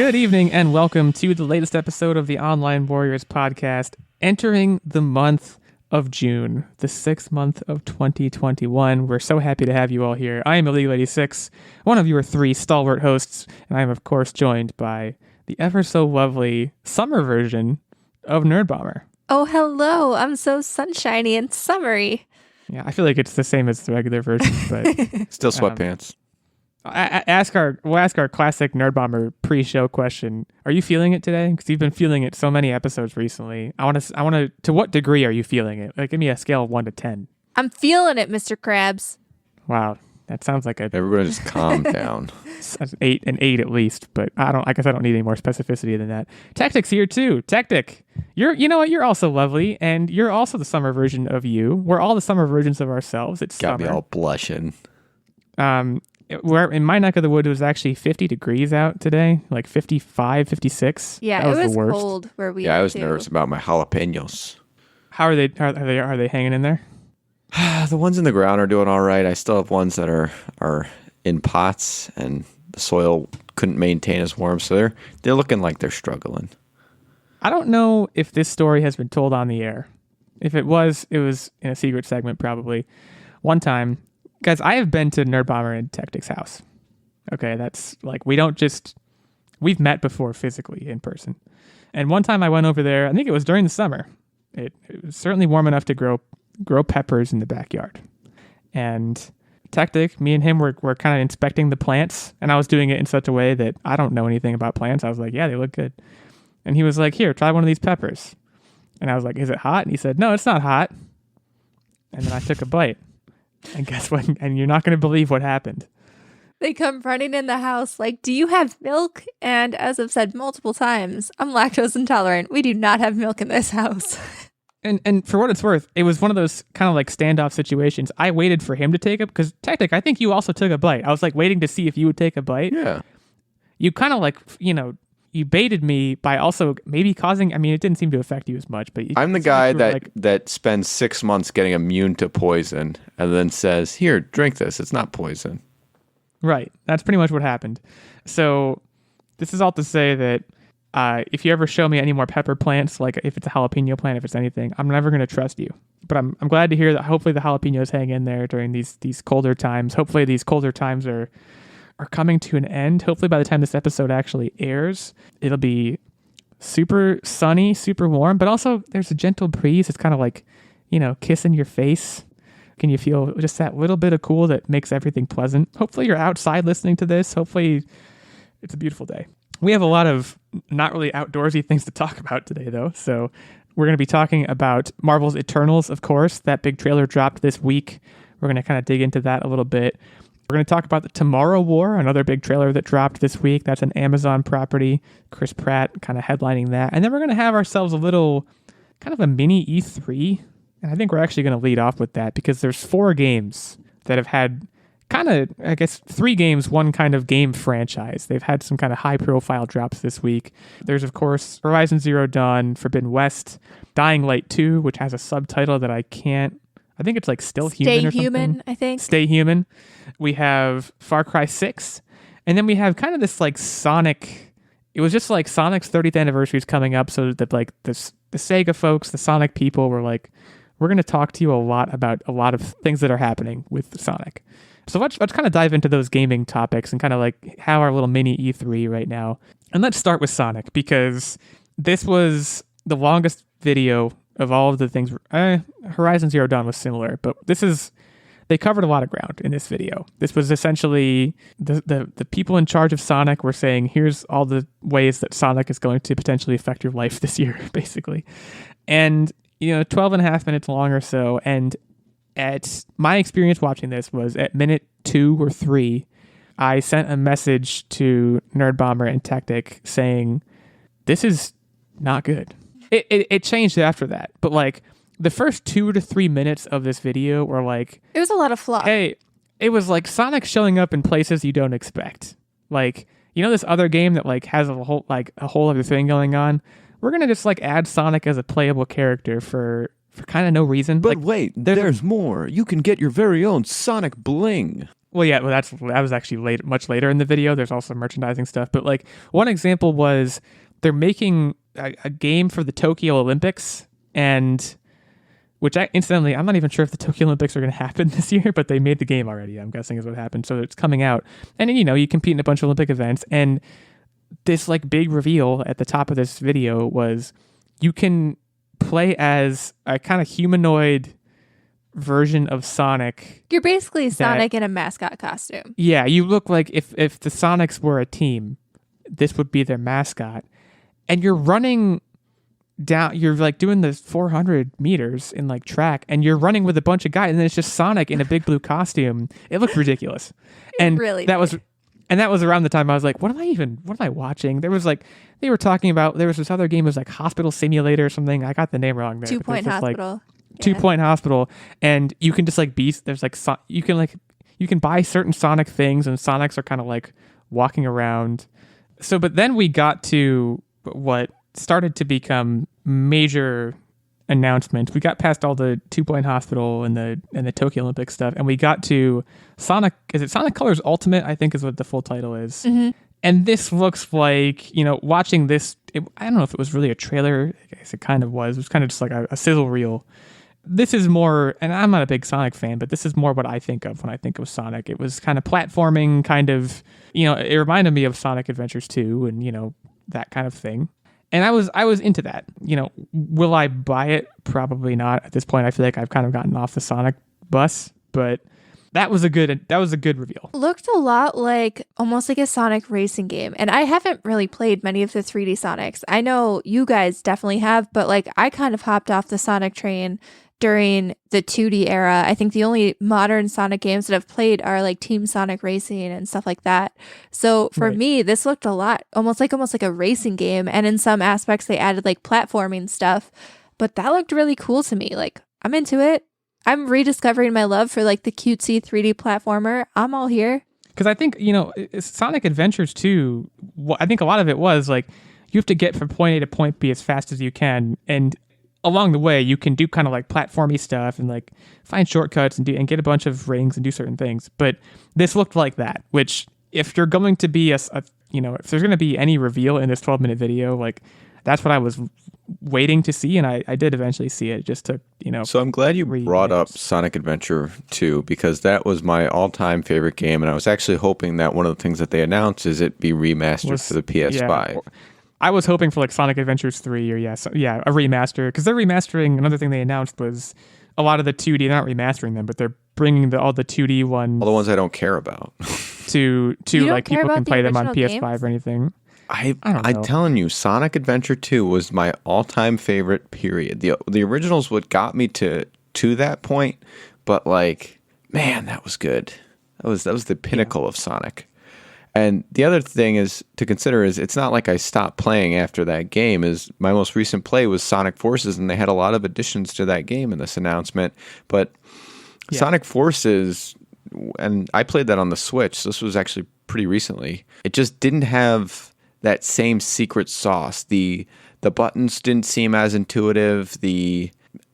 Good evening and welcome to the latest episode of the Online Warriors podcast, entering the month of June, the 6th month of 2021. We're so happy to have you all here. I am Illeagle 86, one of your three stalwart hosts, and I am of course joined by the ever so lovely summer version of Nerdbomber. Oh, hello. I'm so sunshiny and summery. Yeah, I feel like it's the same as the regular version, but still sweatpants. We'll ask our classic Nerdbomber pre-show question. Are you feeling it today? Because you've been feeling it so many episodes recently. I want to. To what degree are you feeling it? Like, give me a scale of 1 to 10. I'm feeling it, Mr. Krabs. Wow, that sounds like Everybody just calm down. an eight at least. But I guess I don't need any more specificity than that. Techtic's here too. Techtic, you know what? You're also lovely, and you're also the summer version of you. We're all the summer versions of ourselves. It's Got summer. me all blushing. Where in my neck of the wood, it was actually 50 degrees out today, like 55, 56. Yeah, that was it was the worst. cold where we. Yeah, I was too. nervous about my jalapenos. How are they? Are they hanging in there? The ones in the ground are doing all right. I still have ones that are in pots, and the soil couldn't maintain as warm, so they're looking like they're struggling. I don't know if this story has been told on the air. If it was in a secret segment probably. One time. Guys, I have been to Nerdbomber and Techtic's house. Okay, that's like, we've met before physically in person. And one time I went over there, I think it was during the summer. It was certainly warm enough to grow peppers in the backyard. And Techtic, me and him were kind of inspecting the plants, and I was doing it in such a way that I don't know anything about plants. I was like, yeah, they look good. And he was like, here, try one of these peppers. And I was like, is it hot? And he said, no, it's not hot. And then I took a bite. And guess what? And you're not going to believe what happened. They come running in the house like, do you have milk? And as I've said multiple times, I'm lactose intolerant. We do not have milk in this house. And for what it's worth, it was one of those kind of like standoff situations. I waited for him to take it because Techtic, I think you also took a bite. I was like waiting to see if you would take a bite. Yeah. You kind of like, you baited me by also maybe causing, it didn't seem to affect you as much, but I'm the guy that spends 6 months getting immune to poison and then says, here, drink this. It's not poison. Right. That's pretty much what happened. So this is all to say that if you ever show me any more pepper plants, like if it's a jalapeno plant, if it's anything, I'm never going to trust you. But I'm glad to hear that hopefully the jalapenos hang in there during these colder times. Hopefully these colder times are coming to an end. Hopefully by the time this episode actually airs, it'll be super sunny, super warm, but also there's a gentle breeze. It's kind of like, kissing your face. Can you feel just that little bit of cool that makes everything pleasant? Hopefully you're outside listening to this. Hopefully it's a beautiful day. We have a lot of not really outdoorsy things to talk about today, though. So we're going to be talking about Marvel's Eternals, of course. That big trailer dropped this week. We're going to kind of dig into that a little bit. We're going to talk about the Tomorrow War, another big trailer that dropped this week. That's an Amazon property. Chris Pratt kind of headlining that. And then we're going to have ourselves a little kind of a mini E3. And I think we're actually going to lead off with that because there's 4 games that have had kind of, 3 games, one kind of game franchise. They've had some kind of high profile drops this week. There's, of course, Horizon Zero Dawn, Forbidden West, Dying Light 2, which has a subtitle that I think it's like Still Human or something. Stay Human, I think. Stay Human. We have Far Cry 6. And then we have kind of this like Sonic. It was just like Sonic's 30th anniversary is coming up. So that like the Sega folks, the Sonic people were like, we're going to talk to you a lot about a lot of things that are happening with Sonic. So let's kind of dive into those gaming topics and kind of like have our little mini E3 right now. And let's start with Sonic because this was the longest video of all of the things. Horizon Zero Dawn was similar, but they covered a lot of ground in this video. This was essentially the people in charge of Sonic were saying, here's all the ways that Sonic is going to potentially affect your life this year, basically. And, 12 and a half minutes long or so. And at my experience watching this was at minute 2 or 3, I sent a message to Nerdbomber and Techtic saying, this is not good. It changed after that, but like the first 2 to 3 minutes of this video were like, it was a lot of fluff. Hey, it was like Sonic showing up in places you don't expect. Like, this other game that like has a whole other thing going on. We're gonna just like add Sonic as a playable character for kind of no reason. But like, wait, there's more. You can get your very own Sonic bling. Well, yeah, that was actually much later in the video. There's also merchandising stuff, but like one example was they're making a game for the Tokyo Olympics, and which incidentally, I'm not even sure if the Tokyo Olympics are going to happen this year, but they made the game already. I'm guessing is what happened. So it's coming out, and you compete in a bunch of Olympic events, and this like big reveal at the top of this video was you can play as a kind of humanoid version of Sonic. You're basically Sonic in a mascot costume. Yeah, you look like if the Sonics were a team, this would be their mascot. And you're running down, you're like doing the 400 meters in like track, and you're running with a bunch of guys, and then it's just Sonic in a big blue costume. It looked ridiculous. And really that was around the time I was like, what am I watching? There was like, they were talking about, there was this other game, it was like Hospital Simulator or something. I got the name wrong there. 2 Point Hospital. 2 Point Hospital, and you can just like there's like you can buy certain Sonic things, and Sonics are kind of like walking around. So, but then we got to what started to become major announcements. We got past all the 2 Point Hospital and the Tokyo Olympic stuff, and we got to Sonic. Is it Sonic Colors Ultimate? I think is what the full title is. Mm-hmm. And this looks like, watching this. I don't know if it was really a trailer. I guess it kind of was. It was kind of just like a sizzle reel. This is more, and I'm not a big Sonic fan, but this is more what I think of when I think of Sonic. It was kind of platforming, kind of, it reminded me of Sonic Adventures 2 and, that kind of thing. And I was into that. Will I buy it? Probably not. At this point, I feel like I've kind of gotten off the Sonic bus, but that was a good reveal. Looked a lot like almost like a Sonic racing game. And I haven't really played many of the 3D Sonics. I know you guys definitely have, but like I kind of hopped off the Sonic train during the 2D era. I think the only modern Sonic games that I've played are like Team Sonic Racing and stuff like that. So for me, this looked a lot almost like a racing game. And in some aspects, they added like platforming stuff. But that looked really cool to me. Like, I'm into it. I'm rediscovering my love for like the cutesy 3D platformer. I'm all here. Because I think, Sonic Adventures 2, I think a lot of it was like you have to get from point A to point B as fast as you can. And along the way, you can do kind of like platformy stuff and like find shortcuts and get a bunch of rings and do certain things. But this looked like that, which if you're going to be if there's going to be any reveal in this 12-minute video, like that's what I was waiting to see. And I did eventually see it. Just to, So I'm glad you brought up Sonic Adventure 2 because that was my all-time favorite game. And I was actually hoping that one of the things that they announced is it be remastered for the PS5. Yeah. I was hoping for like Sonic Adventures 3 or a remaster, because they're remastering. Another thing they announced was a lot of the 2D. They're not remastering them, but they're bringing all the 2D ones. All the ones I don't care about. to like people can play them on PS5 games? or anything. I'm telling you, Sonic Adventure 2 was my all-time favorite. Period. The originals what got me to that point, but like, man, that was good. That was the pinnacle of Sonic. And the other thing is to consider is it's not like I stopped playing after that game. Is my most recent play was Sonic Forces, and they had a lot of additions to that game in this announcement. But Sonic Forces, and I played that on the Switch. So this was actually pretty recently. It just didn't have that same secret sauce. The buttons didn't seem as intuitive. The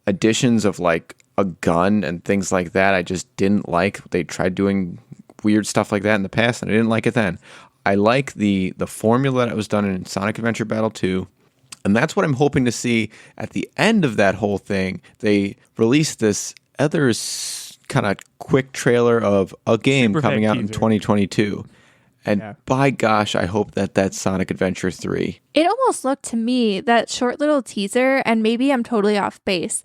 additions of like a gun and things like that, I just didn't like. They tried doing weird stuff like that in the past, and I didn't like it then. I like the formula that was done in Sonic Adventure Battle 2, and that's what I'm hoping to see at the end of that whole thing. They released this other kind of quick trailer of a game coming out in 2022. And by gosh, I hope that's Sonic Adventure 3. It almost looked to me, that short little teaser, and maybe I'm totally off base,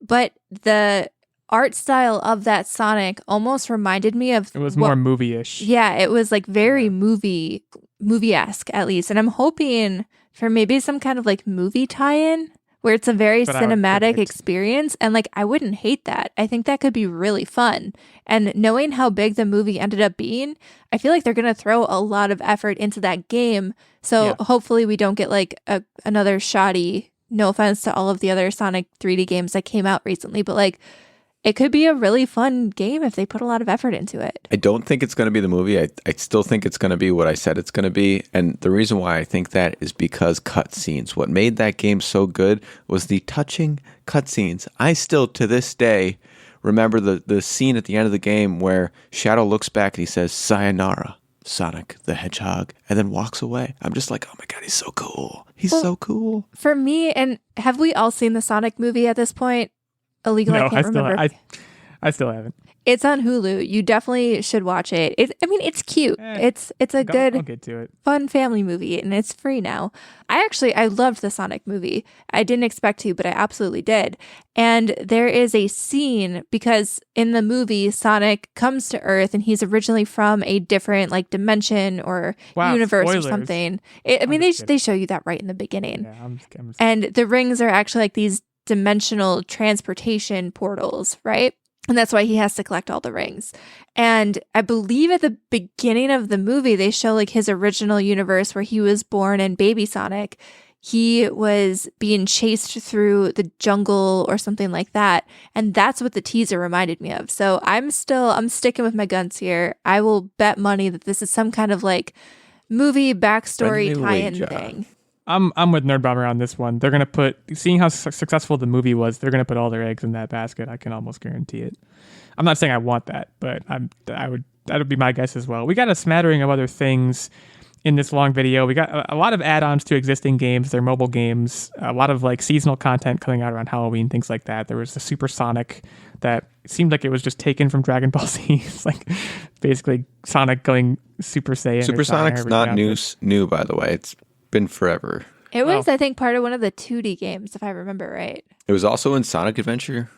but the art style of that Sonic almost reminded me of... It was more movie-ish. Yeah, it was like very movie-esque at least. And I'm hoping for maybe some kind of like movie tie-in where it's a very cinematic experience. And like, I wouldn't hate that. I think that could be really fun. And knowing how big the movie ended up being, I feel like they're going to throw a lot of effort into that game. So hopefully we don't get like another shoddy, no offense to all of the other Sonic 3D games that came out recently, but like, it could be a really fun game if they put a lot of effort into it. I don't think it's going to be the movie. I still think it's going to be what I said it's going to be. And the reason why I think that is because cutscenes. What made that game so good was the touching cutscenes. I still, to this day, remember the scene at the end of the game where Shadow looks back and he says, "Sayonara, Sonic the Hedgehog," and then walks away. I'm just like, oh my God, he's so cool. He's so cool. For me, and have we all seen the Sonic movie at this point? Illeagle, No, I can't remember. I still haven't. It's on Hulu. You definitely should watch it. It's cute. It's a I'll good, get to it. fun family movie, and it's free now. I loved the Sonic movie. I didn't expect to, but I absolutely did. And there is a scene because in the movie, Sonic comes to Earth, and he's originally from a different unimension or universe spoilers. or something. They show you that right in the beginning. Yeah, I'm And the rings are actually like these dimensional transportation portals, right? And that's why he has to collect all the rings. And I believe at the beginning of the movie, they show like his original universe where he was born and baby Sonic. He was being chased through the jungle or something like that. And that's what the teaser reminded me of. So I'm sticking with my guns here. I will bet money that this is some kind of like movie backstory tie-in thing. I'm with Nerdbomber on this one. They're gonna seeing how successful the movie was, they're gonna put all their eggs in that basket. I can almost guarantee it. I'm not saying I want that, but that would be my guess as well. We got a smattering of other things in this long video. We got a lot of add-ons to existing games, their mobile games, a lot of like seasonal content coming out around Halloween, things like that. There was the Super Sonic that seemed like it was just taken from Dragon Ball Z. It's like basically Sonic going Super Saiyan. Super Sonic's not new, by the way. It's been forever. It was, I think, part of one of the 2D games, if I remember right. It was also in Sonic Adventure.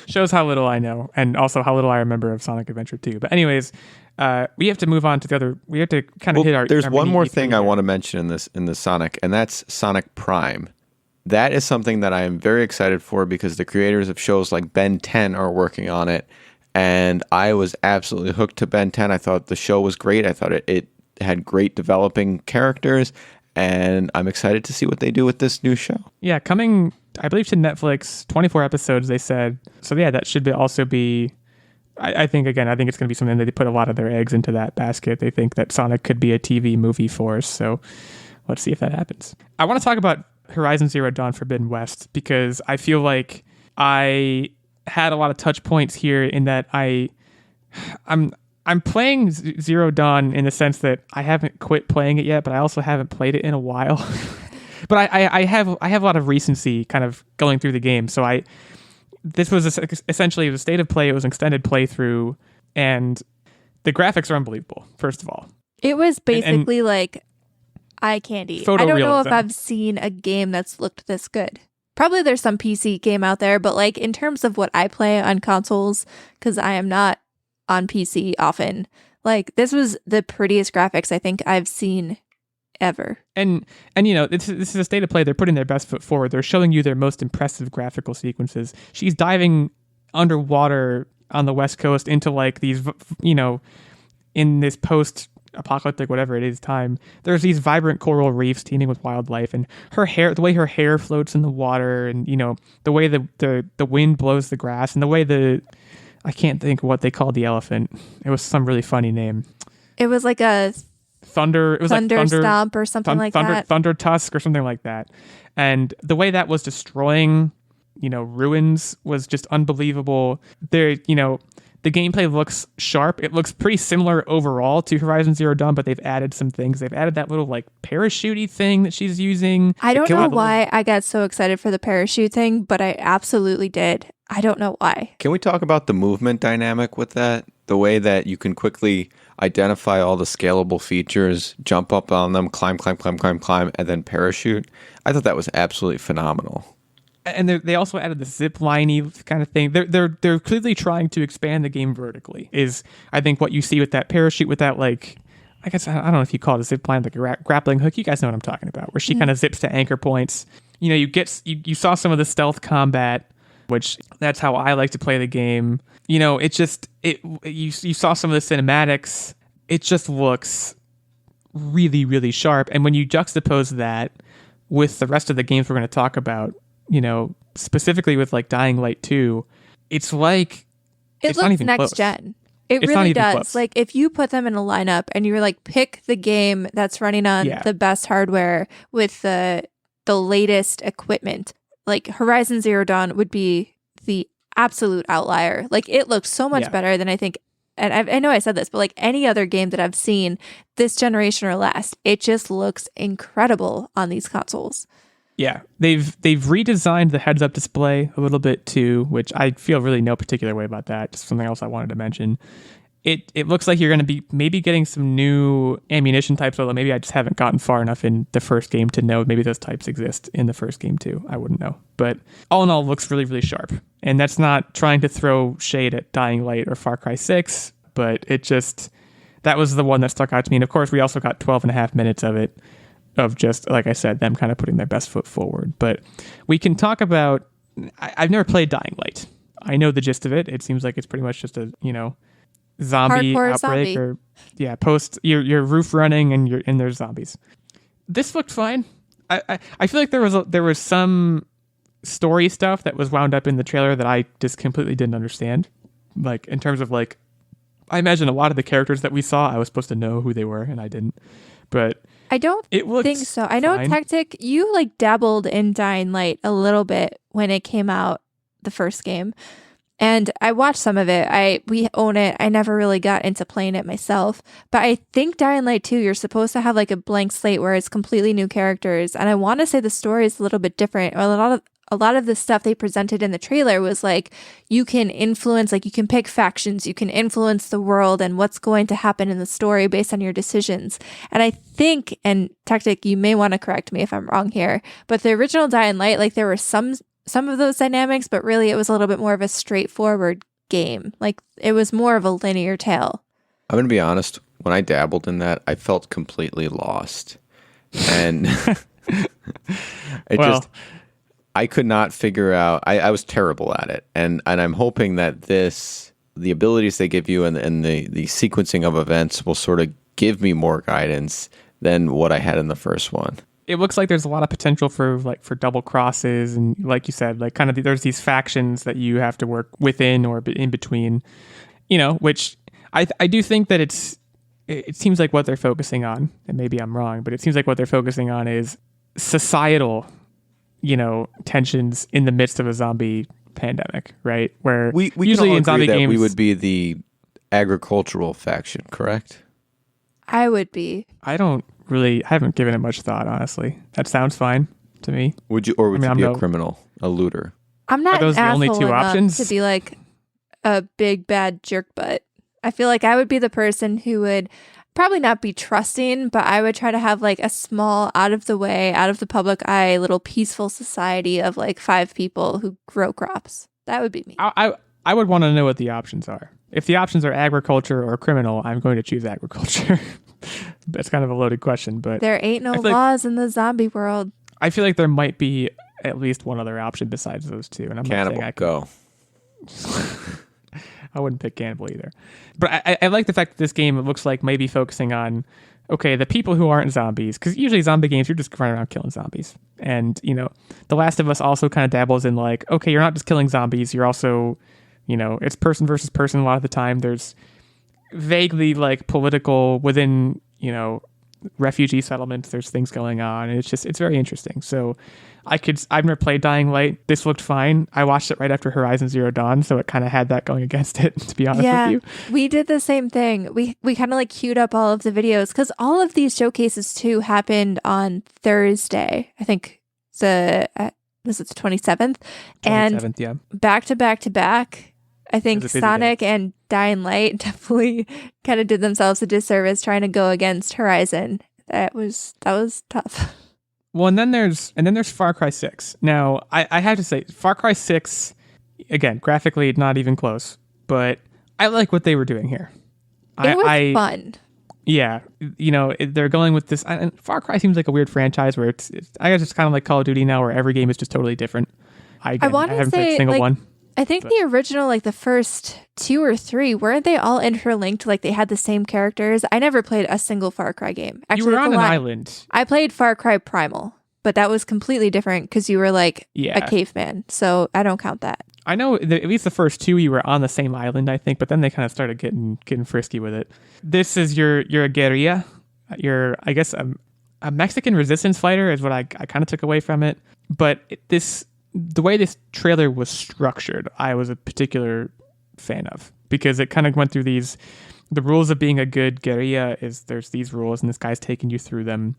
Shows how little I know, and also how little I remember of Sonic Adventure 2. But anyways, we have to move on to the other. We have to kind of hit our. There's one more thing I here. want to mention in the Sonic, and that's Sonic Prime. That is something that I am very excited for because the creators of shows like Ben 10 are working on it, and I was absolutely hooked to Ben 10. I thought the show was great. I thought it had great developing characters, and I'm excited to see what they do with this new show. Yeah, coming, I believe, to Netflix, 24 episodes, they said. So yeah, that should also be, I think it's going to be something that they put a lot of their eggs into that basket. They think that Sonic could be a TV movie for us, so let's see if that happens. I want to talk about Horizon Zero Dawn Forbidden West, because I feel like I had a lot of touch points here in that I'm playing Zero Dawn in the sense that I haven't quit playing it yet, but I also haven't played it in a while. But I have a lot of recency kind of going through the game. So this was essentially the state of play. It was an extended playthrough, and the graphics are unbelievable. First of all, it was basically like eye candy. I don't know if I've seen a game that's looked this good. Probably there's some PC game out there, but like in terms of what I play on consoles, because I am not on PC often, like this was the prettiest graphics I think I've seen ever. And this is a state of play. They're putting their best foot forward. They're showing you their most impressive graphical sequences. She's diving underwater on the West Coast into like these, in this post-apocalyptic whatever it is time. There's these vibrant coral reefs teeming with wildlife, and the way her hair floats in the water, and the way the wind blows the grass, and the way I can't think what they called the elephant. It was some really funny name. It was like a thunder. It was thunder like stomp or something like that. Thunder tusk or something like that. And the way that was destroying, ruins was just unbelievable. There, the gameplay looks sharp. It looks pretty similar overall to Horizon Zero Dawn, but they've added some things. They've added that little like parachute-y thing that she's using. I don't know why I got so excited for the parachute thing, but I absolutely did. I don't know why. Can we talk about the movement dynamic with that? The way that you can quickly identify all the scalable features, jump up on them, climb, and then parachute. I thought that was absolutely phenomenal. And they also added the zip liney kind of thing. They're clearly trying to expand the game vertically. Is I think what you see with that parachute, with that like, I guess I don't know if you call it a zip line, like a grappling hook. You guys know what I'm talking about, where she kind of zips to anchor points. You saw some of the stealth combat, which that's how I like to play the game. You saw some of the cinematics. It just looks really, really sharp. And when you juxtapose that with the rest of the games we're going to talk about, specifically with like Dying Light 2, it's like it looks next gen. It really does. Close. Like if you put them in a lineup and you're like, pick the game that's running on the best hardware with the latest equipment, like Horizon Zero Dawn would be the absolute outlier. Like, it looks so much better than I think, and I know I said this, but like any other game that I've seen this generation or last, it just looks incredible on these consoles. Yeah, they've redesigned the heads-up display a little bit too, which I feel really no particular way about that. Just something else I wanted to mention. It looks like you're going to be maybe getting some new ammunition types, although maybe I just haven't gotten far enough in the first game to know maybe those types exist in the first game too. I wouldn't know. But all in all, it looks really, really sharp. And that's not trying to throw shade at Dying Light or Far Cry 6, but that was the one that stuck out to me. And of course, we also got 12 and a half minutes of it, of just, like I said, them kind of putting their best foot forward. But we can talk about, I've never played Dying Light. I know the gist of it. It seems like it's pretty much just a, zombie hardcore outbreak zombie. or post your roof running and there's zombies. This looked fine. I feel like there was some story stuff that was wound up in the trailer that I just completely didn't understand. Like in terms of like, I imagine a lot of the characters that we saw, I was supposed to know who they were and I didn't. But I don't think so. I know fine. Techtic, you like dabbled in Dying Light a little bit when it came out, the first game. And I watched some of it. We own it. I never really got into playing it myself. But I think Dying Light 2, you're supposed to have like a blank slate where it's completely new characters. And I want to say the story is a little bit different. Or a lot of the stuff they presented in the trailer was like, you can influence, like you can pick factions, you can influence the world and what's going to happen in the story based on your decisions. And I think, and Techtic, you may want to correct me if I'm wrong here, but the original Dying Light, like there were some of those dynamics, but really it was a little bit more of a straightforward game. Like it was more of a linear tale. I'm going to be honest. When I dabbled in that, I felt completely lost. And I could not figure out, I was terrible at it. And I'm hoping that the abilities they give you and the sequencing of events will sort of give me more guidance than what I had in the first one. It looks like there's a lot of potential for double crosses, and like you said, like kind of there's these factions that you have to work within or in between, which I do think that it seems like what they're focusing on, and maybe I'm wrong, but it seems like what they're focusing on is societal, tensions in the midst of a zombie pandemic, right? Where we usually can all in zombie agree that games we would be the agricultural faction, correct? I would be. I haven't given it much thought, honestly. That sounds fine to me. Would you be a criminal, a looter? I'm not Are those an the only asshole two enough options? to be like a big bad jerk butt. I feel like I would be the person who would probably not be trusting, but I would try to have like a small, out of the way, out of the public eye, little peaceful society of like 5 people who grow crops. That would be me. I would want to know what the options are. If the options are agriculture or criminal, I'm going to choose agriculture. That's kind of a loaded question, but there ain't no laws in the zombie world. I feel like there might be at least one other option besides those two. And I'm Cannibal, not saying go. I wouldn't pick Cannibal either. But I like the fact that this game, it looks like maybe focusing on, okay, the people who aren't zombies. Because usually zombie games, you're just running around killing zombies. And, The Last of Us also kind of dabbles in like, okay, you're not just killing zombies. You're also, it's person versus person a lot of the time. There's vaguely like political within, refugee settlements. There's things going on. And it's very interesting. So I've never played Dying Light. This looked fine. I watched it right after Horizon Zero Dawn, so it kind of had that going against it, to be honest with you. We did the same thing. We kind of like queued up all of the videos because all of these showcases too happened on Thursday. I think was it the 27th? 27th, yeah. Back to back to back. I think Sonic and Dying Light definitely kind of did themselves a disservice trying to go against Horizon. That was tough. Well, and then there's Far Cry 6. Now, I have to say, Far Cry 6, again, graphically not even close, but I like what they were doing here. It was fun. Yeah, they're going with this. And Far Cry seems like a weird franchise where it's I guess it's kind of like Call of Duty now, where every game is just totally different. I haven't played a single one. I think the original, like the first 2 or 3, weren't they all interlinked? Like they had the same characters. I never played a single Far Cry game. Actually, you were on an island. I played Far Cry Primal, but that was completely different because you were like a caveman. So I don't count that. I know at least the first 2 you were on the same island, I think, but then they kind of started getting frisky with it. This is you're a guerrilla. You're, I guess, a Mexican resistance fighter is what I kind of took away from it. But this the way this trailer was structured, I was a particular fan of, because it kind of went through the rules of being a good guerrilla is there's these rules and this guy's taking you through them.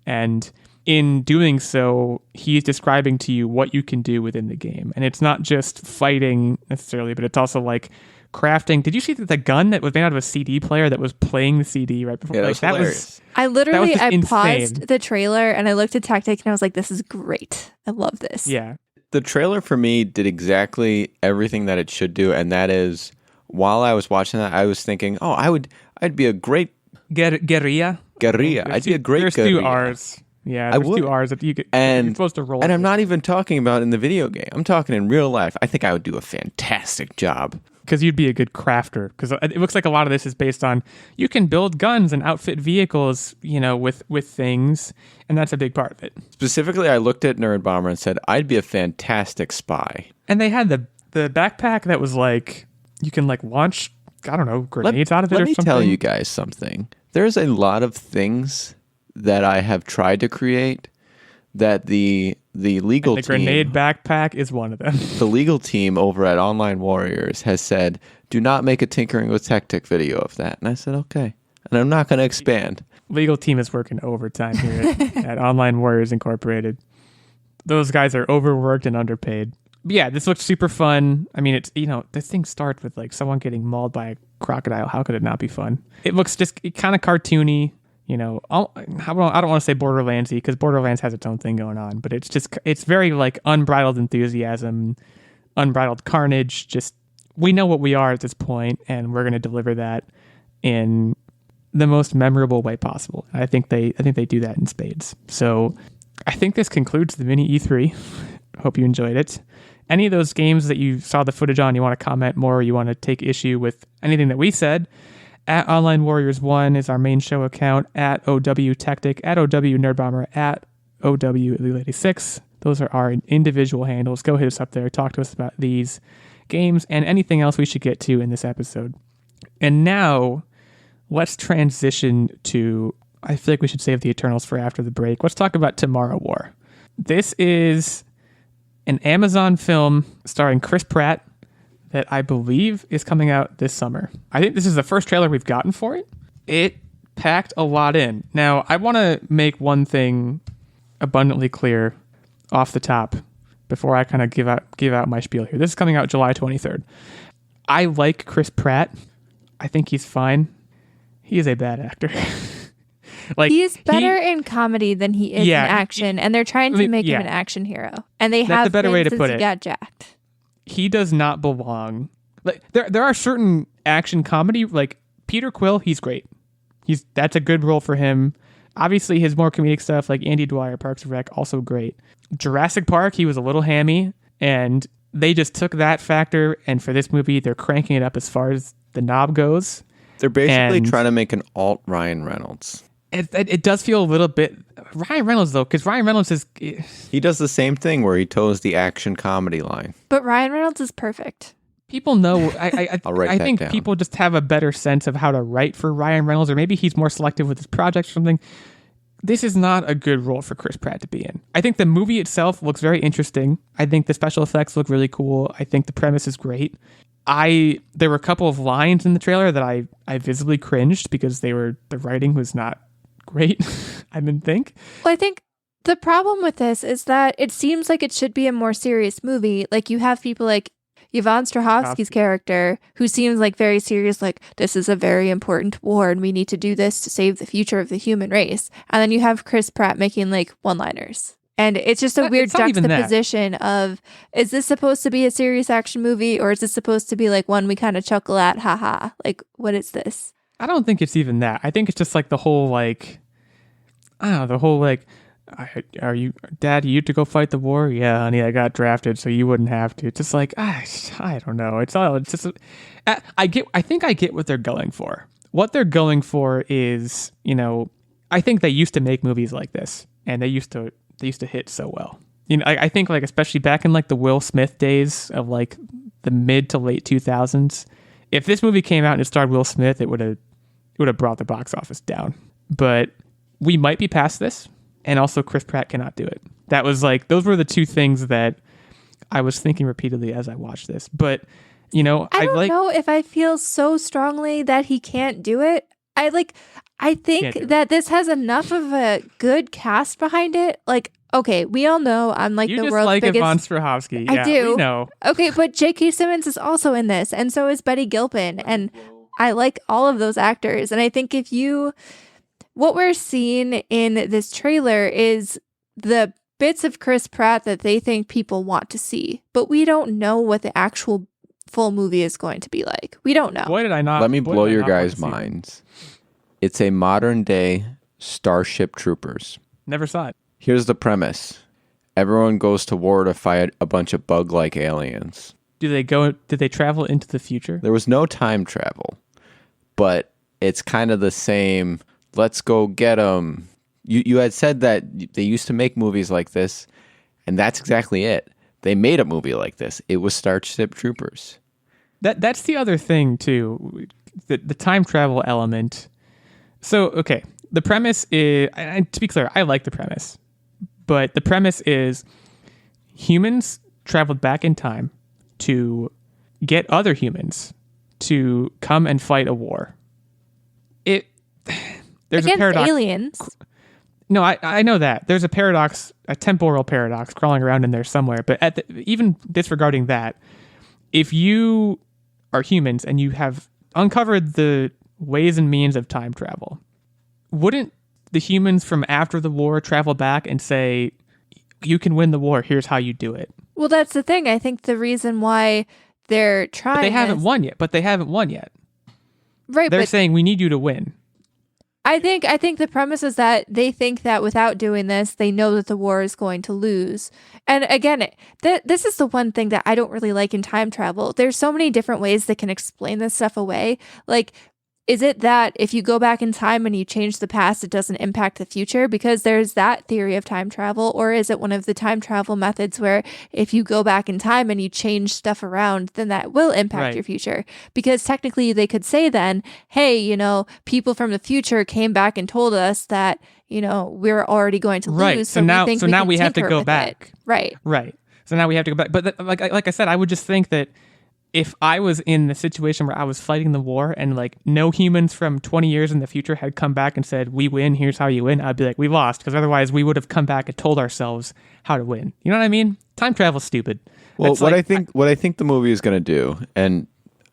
And in doing so, he's describing to you what you can do within the game. And it's not just fighting necessarily, but it's also like crafting. Did you see the gun that was made out of a CD player that was playing the CD right before? Yeah, like, that was I literally, I insane. paused the trailer and I looked at Techtic and I was like, this is great. I love this. Yeah. The trailer for me did exactly everything that it should do, and that is, while I was watching that, I was thinking, oh, I'd be a great Guerrilla. I'd be a great There's guerrilla. two R's. Yeah, I there's would. two R's that you could. And you're supposed to roll. And I'm not even talking about in the video game. I'm talking in real life. I think I would do a fantastic job. Because you'd be a good crafter. Because it looks like a lot of this is based on you can build guns and outfit vehicles, with things, and that's a big part of it. Specifically, I looked at Nerdbomber and said, I'd be a fantastic spy. And they had the backpack that was like you can like launch, I don't know, grenades out of it or something. Let me tell you guys something. There's a lot of things that I have tried to create that the legal the team, grenade backpack is one of them. the legal team over at Online Warriors has said, do not make a Tinkering with Techtic video of that. And I said, okay. And I'm not going to expand. Legal team is working overtime here at Online Warriors Incorporated. Those guys are overworked and underpaid. But yeah, this looks super fun. I mean, it's, this thing starts with like someone getting mauled by a crocodile. How could it not be fun? It looks just kind of cartoony. I don't want to say Borderlandsy because Borderlands has its own thing going on, but it's very like unbridled enthusiasm, unbridled carnage. Just, we know what we are at this point, and we're going to deliver that in the most memorable way possible. I think they do that in spades. So I think this concludes the mini E3. Hope you enjoyed it. Any of those games that you saw the footage on, you want to comment more, or you want to take issue with anything that we said, at Online Warriors 1 is our main show account, at OW Techtic, at OW Nerdbomber, at OW Illeagle86. Those are our individual handles. Go hit us up there. Talk to us about these games and anything else we should get to in this episode. And now, let's transition to, I feel like we should save the Eternals for after the break. Let's talk about Tomorrow War. This is an Amazon film starring Chris Pratt that I believe is coming out this summer. I think this is the first trailer we've gotten for it. It packed a lot in. Now, I want to make one thing abundantly clear off the top before I kind of give out my spiel here. This is coming out July 23rd. I like Chris Pratt. I think he's fine. He is a bad actor. He is better in comedy than he is in action, and they're trying to make him an action hero. And they have the better way to since put he it. got jacked. He does not belong. Like there are certain action comedy, like Peter Quill, he's great. That's a good role for him. Obviously, his more comedic stuff, like Andy Dwyer, Parks and Rec, also great. Jurassic Park, he was a little hammy, and they just took that factor, and for this movie, they're cranking it up as far as the knob goes. They're basically trying to make an alt Ryan Reynolds. It does feel a little bit Ryan Reynolds though, because Ryan Reynolds is he does the same thing where he toes the action comedy line. But Ryan Reynolds is perfect. People know. I think down. people just have a better sense of how to write for Ryan Reynolds, or maybe he's more selective with his projects or something. This is not a good role for Chris Pratt to be in. I think the movie itself looks very interesting. I think the special effects look really cool. I think the premise is great. There were a couple of lines in the trailer that I visibly cringed because the writing was not great. I didn't think. Well, I think the problem with this is that it seems like it should be a more serious movie. Like you have people like Yvonne Strahovski's character who seems like very serious, like this is a very important war and we need to do this to save the future of the human race. And then you have Chris Pratt making like one-liners. And it's just a weird juxtaposition of, is this supposed to be a serious action movie or is this supposed to be like one we kind of chuckle at? Haha. Like, what is this? I don't think it's even that. I think it's just like the whole like, I don't know, the whole like, are you, Dad, you to go fight the war? Yeah, honey, I got drafted so you wouldn't have to. It's just like, I don't know. It's just, I think I get what they're going for. What they're going for is, I think they used to make movies like this and they used to hit so well. I think like, especially back in like the Will Smith days of like the mid to late 2000s, if this movie came out and it starred Will Smith, it would have brought the box office down. But we might be past this, and also Chris Pratt cannot do it. That was like, those were the two things that I was thinking repeatedly as I watched this. But, you know, I don't know if I feel so strongly that he can't do it. I think that this has enough of a good cast behind it. Like, okay, we all know I'm like you the just world's like biggest. Yvonne Strahovski. I Yeah, do. We know. Okay, but J.K. Simmons is also in this, and so is Betty Gilpin, and I like all of those actors. And I think what we're seeing in this trailer is the bits of Chris Pratt that they think people want to see, but we don't know what the actual full movie is going to be like. We don't know. Boy, did I not. Let me blow your want to guys' see it. minds. It's a modern day Starship Troopers. Never saw it. Here's the premise. Everyone goes to war to fight a bunch of bug-like aliens. Did they travel into the future? There was no time travel, but it's kind of the same, let's go get them. You had said that they used to make movies like this, and that's exactly it. They made a movie like this. It was Starship Troopers. That's the other thing, too. The time travel element. So, okay, the premise is, and to be clear, I like the premise. But the premise is humans traveled back in time to get other humans to come and fight a war. There's Against a paradox. aliens. No, I know that. There's a paradox, a temporal paradox crawling around in there somewhere. But even disregarding that, if you are humans and you have uncovered the ways and means of time travel, wouldn't the humans from after the war travel back and say, you can win the war, here's how you do it? Well, that's the thing. I think the reason why they're trying But they haven't won yet. Right, They're but saying we need you to win. I think the premise is that they think that without doing this, they know that the war is going to lose. And again, this is the one thing that I don't really like in time travel. There's so many different ways that can explain this stuff away. Like, is it that if you go back in time and you change the past, it doesn't impact the future? Because there's that theory of time travel. Or is it one of the time travel methods where if you go back in time and you change stuff around, then that will impact your future? Because technically they could say then, hey, you know, people from the future came back and told us that, you know, we're already going to lose. Right. So now we have to go back. Right. Right. So now we have to go back. But like I said, I would just think that if I was in the situation where I was fighting the war and like no humans from 20 years in the future had come back and said, we win, here's how you win, I'd be like, we lost, because otherwise we would have come back and told ourselves how to win. You know what I mean? Time travel's stupid. Well, what I think the movie is going to do, and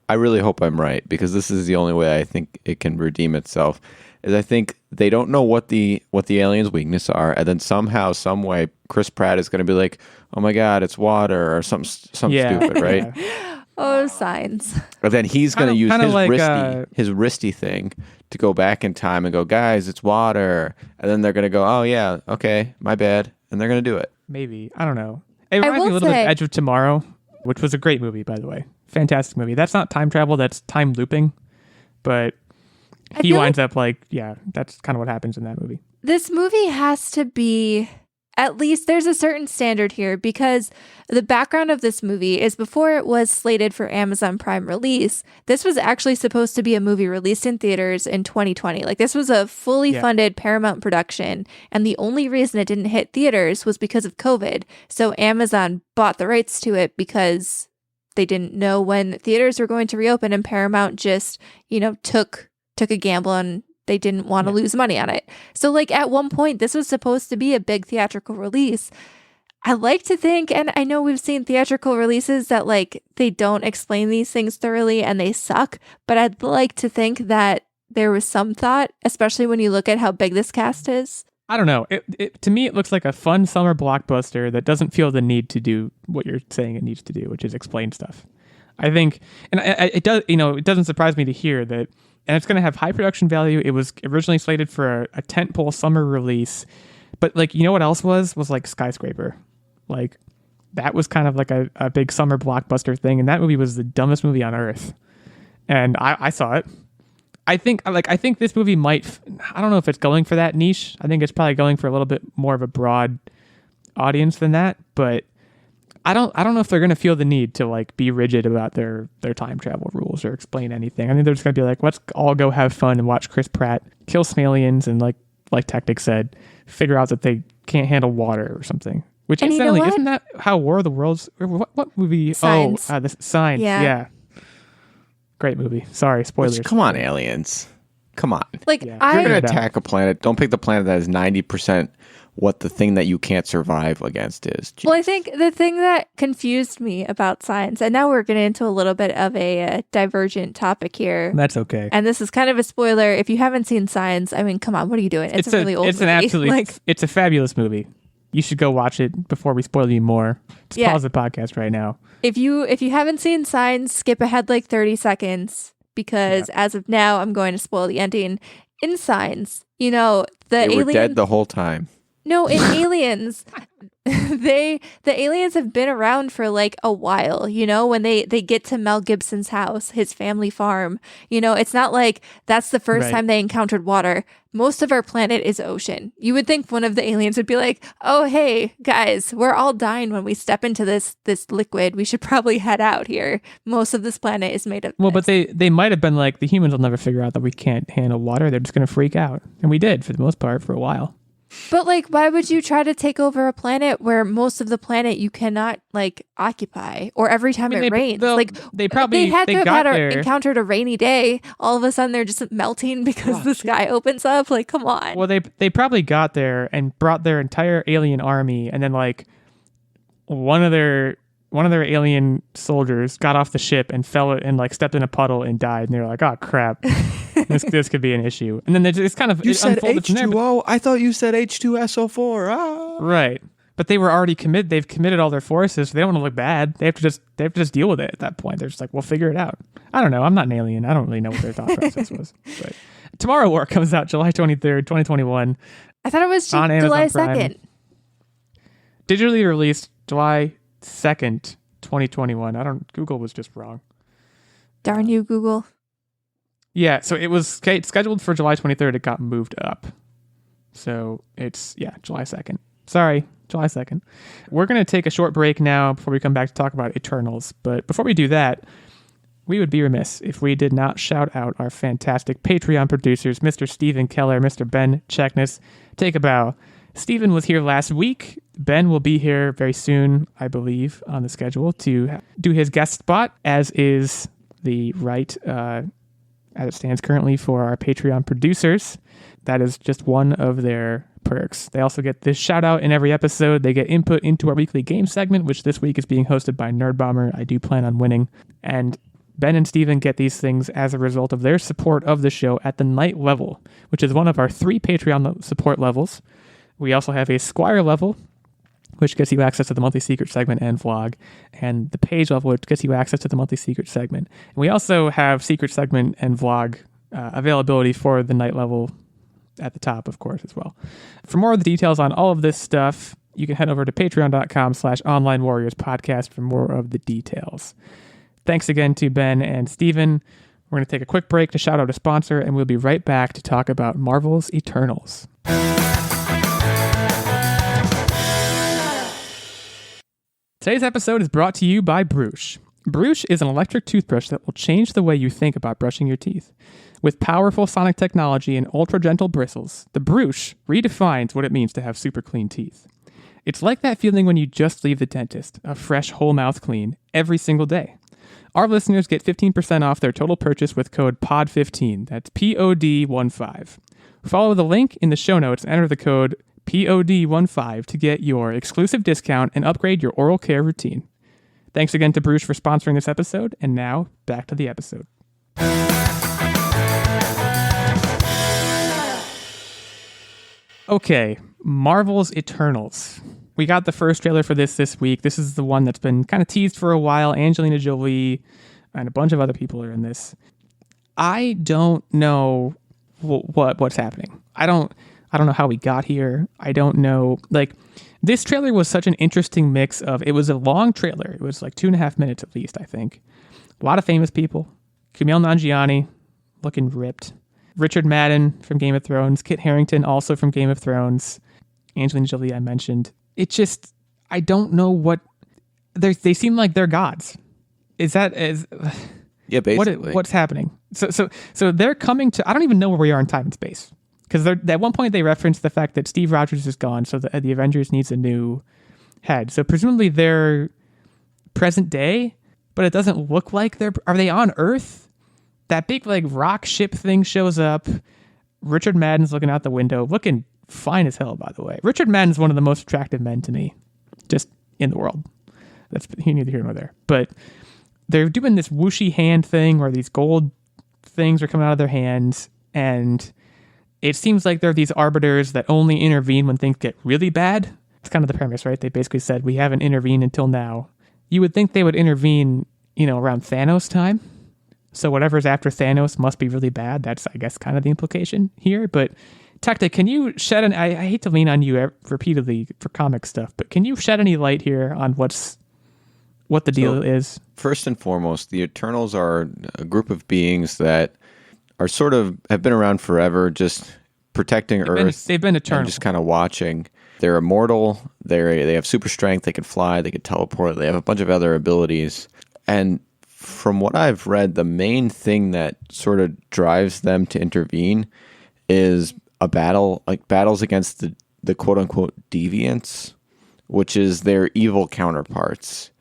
I really hope I'm right, because this is the only way I think it can redeem itself, is I think they don't know what the aliens' weaknesses are, and then somehow, some way, Chris Pratt is going to be like, oh my God, it's water, or something stupid, right? Yeah. Oh, signs. But then he's going to use his like, wristy thing to go back in time and go, guys, it's water. And then they're going to go, oh, yeah, okay, my bad. And they're going to do it. Maybe. I don't know. It reminds me a little bit of Edge of Tomorrow, which was a great movie, by the way. Fantastic movie. That's not time travel, that's time looping. But he winds up that's kind of what happens in that movie. This movie has to be, at least there's a certain standard here, because the background of this movie is before it was slated for Amazon Prime release, this was actually supposed to be a movie released in theaters in 2020. Like, this was a fully funded Paramount production, and the only reason it didn't hit theaters was because of COVID. So Amazon bought the rights to it because they didn't know when theaters were going to reopen, and Paramount just, you know, took a gamble and they didn't want to lose money on it. So like at one point, this was supposed to be a big theatrical release. I like to think, and I know we've seen theatrical releases that like they don't explain these things thoroughly and they suck, but I'd like to think that there was some thought, especially when you look at how big this cast is. I don't know. To me, it looks like a fun summer blockbuster that doesn't feel the need to do what you're saying it needs to do, which is explain stuff. I think, and it does, you know, it doesn't surprise me to hear that. And it's going to have high production value. It was originally slated for a tentpole summer release. But, like, you know what else was like Skyscraper. Like, that was kind of like a big summer blockbuster thing. And that movie was the dumbest movie on earth. And I saw it. I think this movie might, I don't know if it's going for that niche. I think it's probably going for a little bit more of a broad audience than that. But I don't know if they're going to feel the need to like be rigid about their time travel rules or explain anything. I think they're just going to be like, let's all go have fun and watch Chris Pratt kill some aliens and like Techtic said, figure out that they can't handle water or something. Which And you know incidentally, what? isn't that how War of the Worlds? Or what movie? Signs. Oh, the Signs. Yeah. Great movie. Sorry, spoilers. Come on, aliens. Come on. Like Yeah. If you're going I- to attack a planet, don't pick the planet that is 90% what the thing that you can't survive against is. Well, I think the thing that confused me about science, and now we're getting into a little bit of a divergent topic here. That's okay. And this is kind of a spoiler. If you haven't seen Signs, I mean, come on, what are you doing? It's a really old It's movie. an absolutely. like, It's a fabulous movie. You should go watch it before we spoil you more. Just Yeah. pause the podcast right now. if you haven't seen Signs, skip ahead like 30 seconds because as of now, I'm going to spoil the ending. In Signs, you know, the They were alien. dead the whole time. No, in Aliens, the aliens have been around for like a while, you know, when they get to Mel Gibson's house, his family farm. You know, it's not like that's the first Right. time they encountered water. Most of our planet is ocean. You would think one of the aliens would be like, "Oh, hey, guys, we're all dying when we step into this liquid. We should probably head out here. Most of this planet is made of Well, this." but they might have been like, the humans will never figure out that we can't handle water. They're just going to freak out. And we did, for the most part, for a while. But like, why would you try to take over a planet where most of the planet you cannot like occupy, or every time I mean, it rains? Like they probably they had to have got had there. encountered a rainy day. All of a sudden, they're just melting because the sky opens up. Like, come on. Well, they probably got there and brought their entire alien army, and then like one of their alien soldiers got off the ship and fell and like stepped in a puddle and died, and they were like, "Oh crap, this could be an issue." And then it's kind of it unfolded from there. H2O. I thought you said H2SO4. Ah. Right. But they were already committed. They've committed all their forces. So they don't want to look bad. They have to just deal with it at that point. They're just like, we'll figure it out. I don't know. I'm not an alien. I don't really know what their thought process was. But Tomorrow War comes out July 23rd, 2021. I thought it was on July Amazon Prime. 2nd. Digitally released July 2nd, 2021. Google was just wrong. Darn you, Google. Yeah, so it was scheduled for July 23rd. It got moved up. So it's, July 2nd. Sorry, July 2nd. We're going to take a short break now before we come back to talk about Eternals. But before we do that, we would be remiss if we did not shout out our fantastic Patreon producers, Mr. Stephen Keller, Mr. Ben Checkness. Take a bow. Stephen was here last week. Ben will be here very soon, I believe, on the schedule to do his guest spot, as is the right, as it stands currently, for our Patreon producers. That is just one of their perks. They also get this shout out in every episode. They get input into our weekly game segment, which this week is being hosted by Nerdbomber. I do plan on winning. And Ben and Steven get these things as a result of their support of the show at the night level, which is one of our 3 Patreon support levels. We also have a Squire level, which gets you access to the monthly secret segment and vlog, and the page level, which gets you access to the monthly secret segment. And we also have secret segment and vlog availability for the night level at the top, of course, as well. For more of the details on all of this stuff, you can head over to patreon.com/onlinewarriorspodcast for more of the details. Thanks again to Ben and Steven. We're going to take a quick break to shout out a sponsor, and we'll be right back to talk about Marvel's Eternals. Today's episode is brought to you by Brush. Brush is an electric toothbrush that will change the way you think about brushing your teeth. With powerful sonic technology and ultra-gentle bristles, the Brush redefines what it means to have super clean teeth. It's like that feeling when you just leave the dentist, a fresh whole mouth clean, every single day. Our listeners get 15% off their total purchase with code POD15. That's POD15. Follow the link in the show notes and enter the code POD15 to get your exclusive discount and upgrade your oral care routine. Thanks again to Bruce for sponsoring this episode, and now back to the episode. Okay, Marvel's Eternals. We got the first trailer for this week. This is the one that's been kind of teased for a while. Angelina Jolie and a bunch of other people are in this. I don't know what's happening. I don't know how we got here. I don't know. Like, this trailer was such an interesting mix of, it was a long trailer. It was like 2.5 minutes at least, I think. A lot of famous people. Kumail Nanjiani, looking ripped. Richard Madden from Game of Thrones. Kit Harington, also from Game of Thrones. Angelina Jolie, I mentioned. It just, I don't know what, they seem like they're gods. Yeah, basically. What's happening? So they're coming to, I don't even know where we are in time and space. Because at one point they referenced the fact that Steve Rogers is gone, so the Avengers needs a new had. So presumably they're present day, but it doesn't look like are they on Earth? That big like rock ship thing shows up. Richard Madden's looking out the window, looking fine as hell, by the way. Richard Madden's one of the most attractive men to me, just in the world. That's neither here nor there. But they're doing this whooshy hand thing where these gold things are coming out of their hands, and it seems like they're these arbiters that only intervene when things get really bad. It's kind of the premise, right? They basically said, we haven't intervened until now. You would think they would intervene, around Thanos time. So whatever's after Thanos must be really bad. That's, I guess, kind of the implication here. But Techtic, can you shed I hate to lean on you repeatedly for comic stuff, but can you shed any light here on what the deal is? First and foremost, the Eternals are a group of beings that are sort of have been around forever, just protecting Earth. They've been eternal. And just kind of watching. They're immortal. They have super strength. They can fly. They can teleport. They have a bunch of other abilities. And from what I've read, the main thing that sort of drives them to intervene is a battle, like battles against the quote unquote deviants, which is their evil counterparts.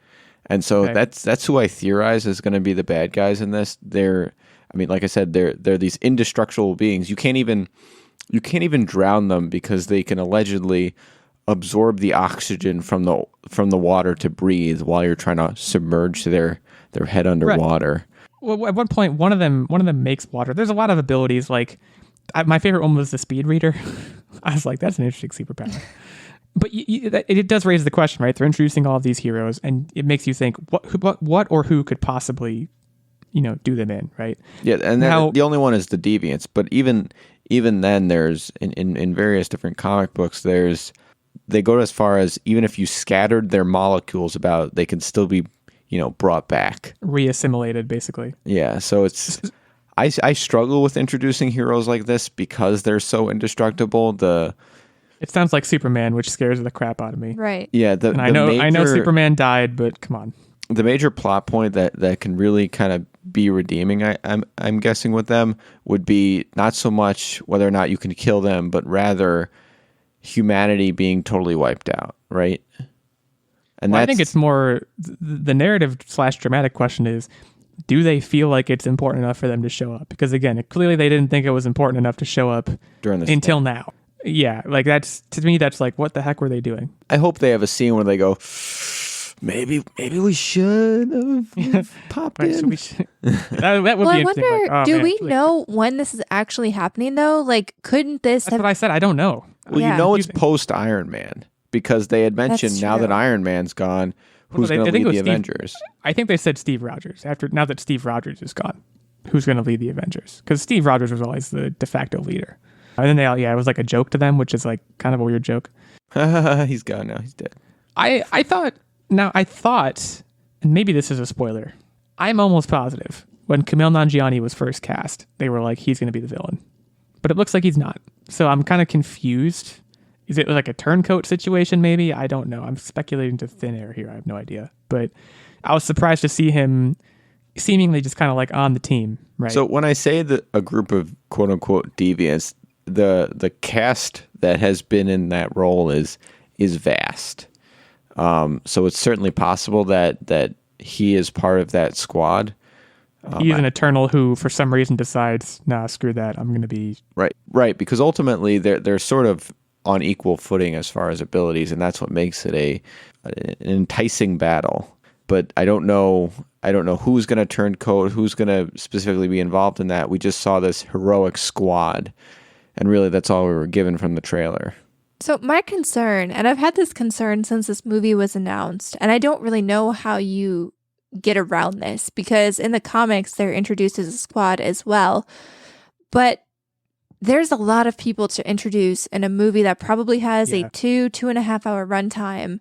And so that's who I theorize is going to be the bad guys in this. Like I said, they're these indestructible beings. You can't even drown them because they can allegedly absorb the oxygen from the water to breathe while you're trying to submerge their head underwater. Right. Well, at one point, one of them makes water. There's a lot of abilities. Like my favorite one was the speed reader. I was like, that's an interesting superpower. But it does raise the question, right? They're introducing all of these heroes, and it makes you think, what or who could possibly, do them in, right? Yeah, and the only one is the deviants. But even then, there's in various different comic books, they go as far as even if you scattered their molecules about, they can still be, brought back, reassimilated, basically. Yeah, so it's. I struggle with introducing heroes like this because they're so indestructible. It sounds like Superman, which scares the crap out of me. Right. Yeah, I know Superman died, but come on. The major plot point that can really kind of be redeeming, I'm guessing with them, would be not so much whether or not you can kill them, but rather humanity being totally wiped out, right? And I think it's more the narrative / dramatic question is, do they feel like it's important enough for them to show up? Because again, clearly they didn't think it was important enough to show up during this until now. Yeah, like to me, that's like, what the heck were they doing? I hope they have a scene where they go, maybe we should have popped in. So that would be I interesting. wonder, do we know when this is actually happening though? Like, couldn't this? That's what I said. I don't know. Well, it's post Iron Man because they had mentioned now that Iron Man's gone, who's going to lead the Avengers? I think they said Steve Rogers. Now that Steve Rogers is gone, who's going to lead the Avengers? Because Steve Rogers was always the de facto leader. And then it was like a joke to them, which is like kind of a weird joke. He's gone now. He's dead. I thought, and maybe this is a spoiler, I'm almost positive when Kumail Nanjiani was first cast, they were like, he's going to be the villain. But it looks like he's not. So I'm kind of confused. Is it like a turncoat situation maybe? I don't know. I'm speculating to thin air here. I have no idea. But I was surprised to see him seemingly just kind of like on the team, right? So when I say that a group of quote unquote deviants, the cast that has been in that role is vast. So it's certainly possible that he is part of that squad. He's an Eternal who, for some reason, decides, nah, screw that. I'm going to be right. Because ultimately, they're sort of on equal footing as far as abilities, and that's what makes it an enticing battle. But I don't know who's going to turn coat, who's going to specifically be involved in that. We just saw this heroic squad, and really, that's all we were given from the trailer. So my concern, and I've had this concern since this movie was announced, and I don't really know how you get around this, because in the comics, they're introduced as a squad as well. But there's a lot of people to introduce in a movie that probably has a 2.5 hour runtime.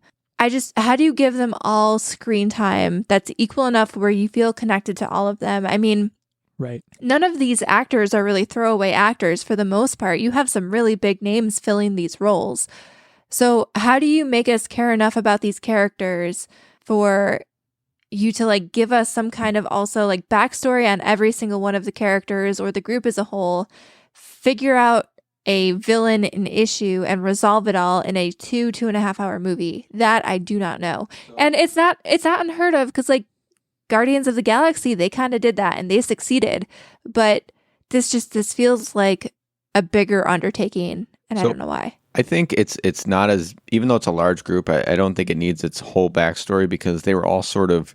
How do you give them all screen time that's equal enough where you feel connected to all of them? I mean, right. None of these actors are really throwaway actors for the most part. You have some really big names filling these roles. So how do you make us care enough about these characters for you to like give us some kind of also like backstory on every single one of the characters or the group as a whole, figure out a villain an issue and resolve it all in a 2.5 hour movie. That I do not know. And it's not unheard of, because like Guardians of the Galaxy, they kind of did that and they succeeded. But this feels like a bigger undertaking, and I don't know why. I think it's not as, even though it's a large group, I don't think it needs its whole backstory, because they were all sort of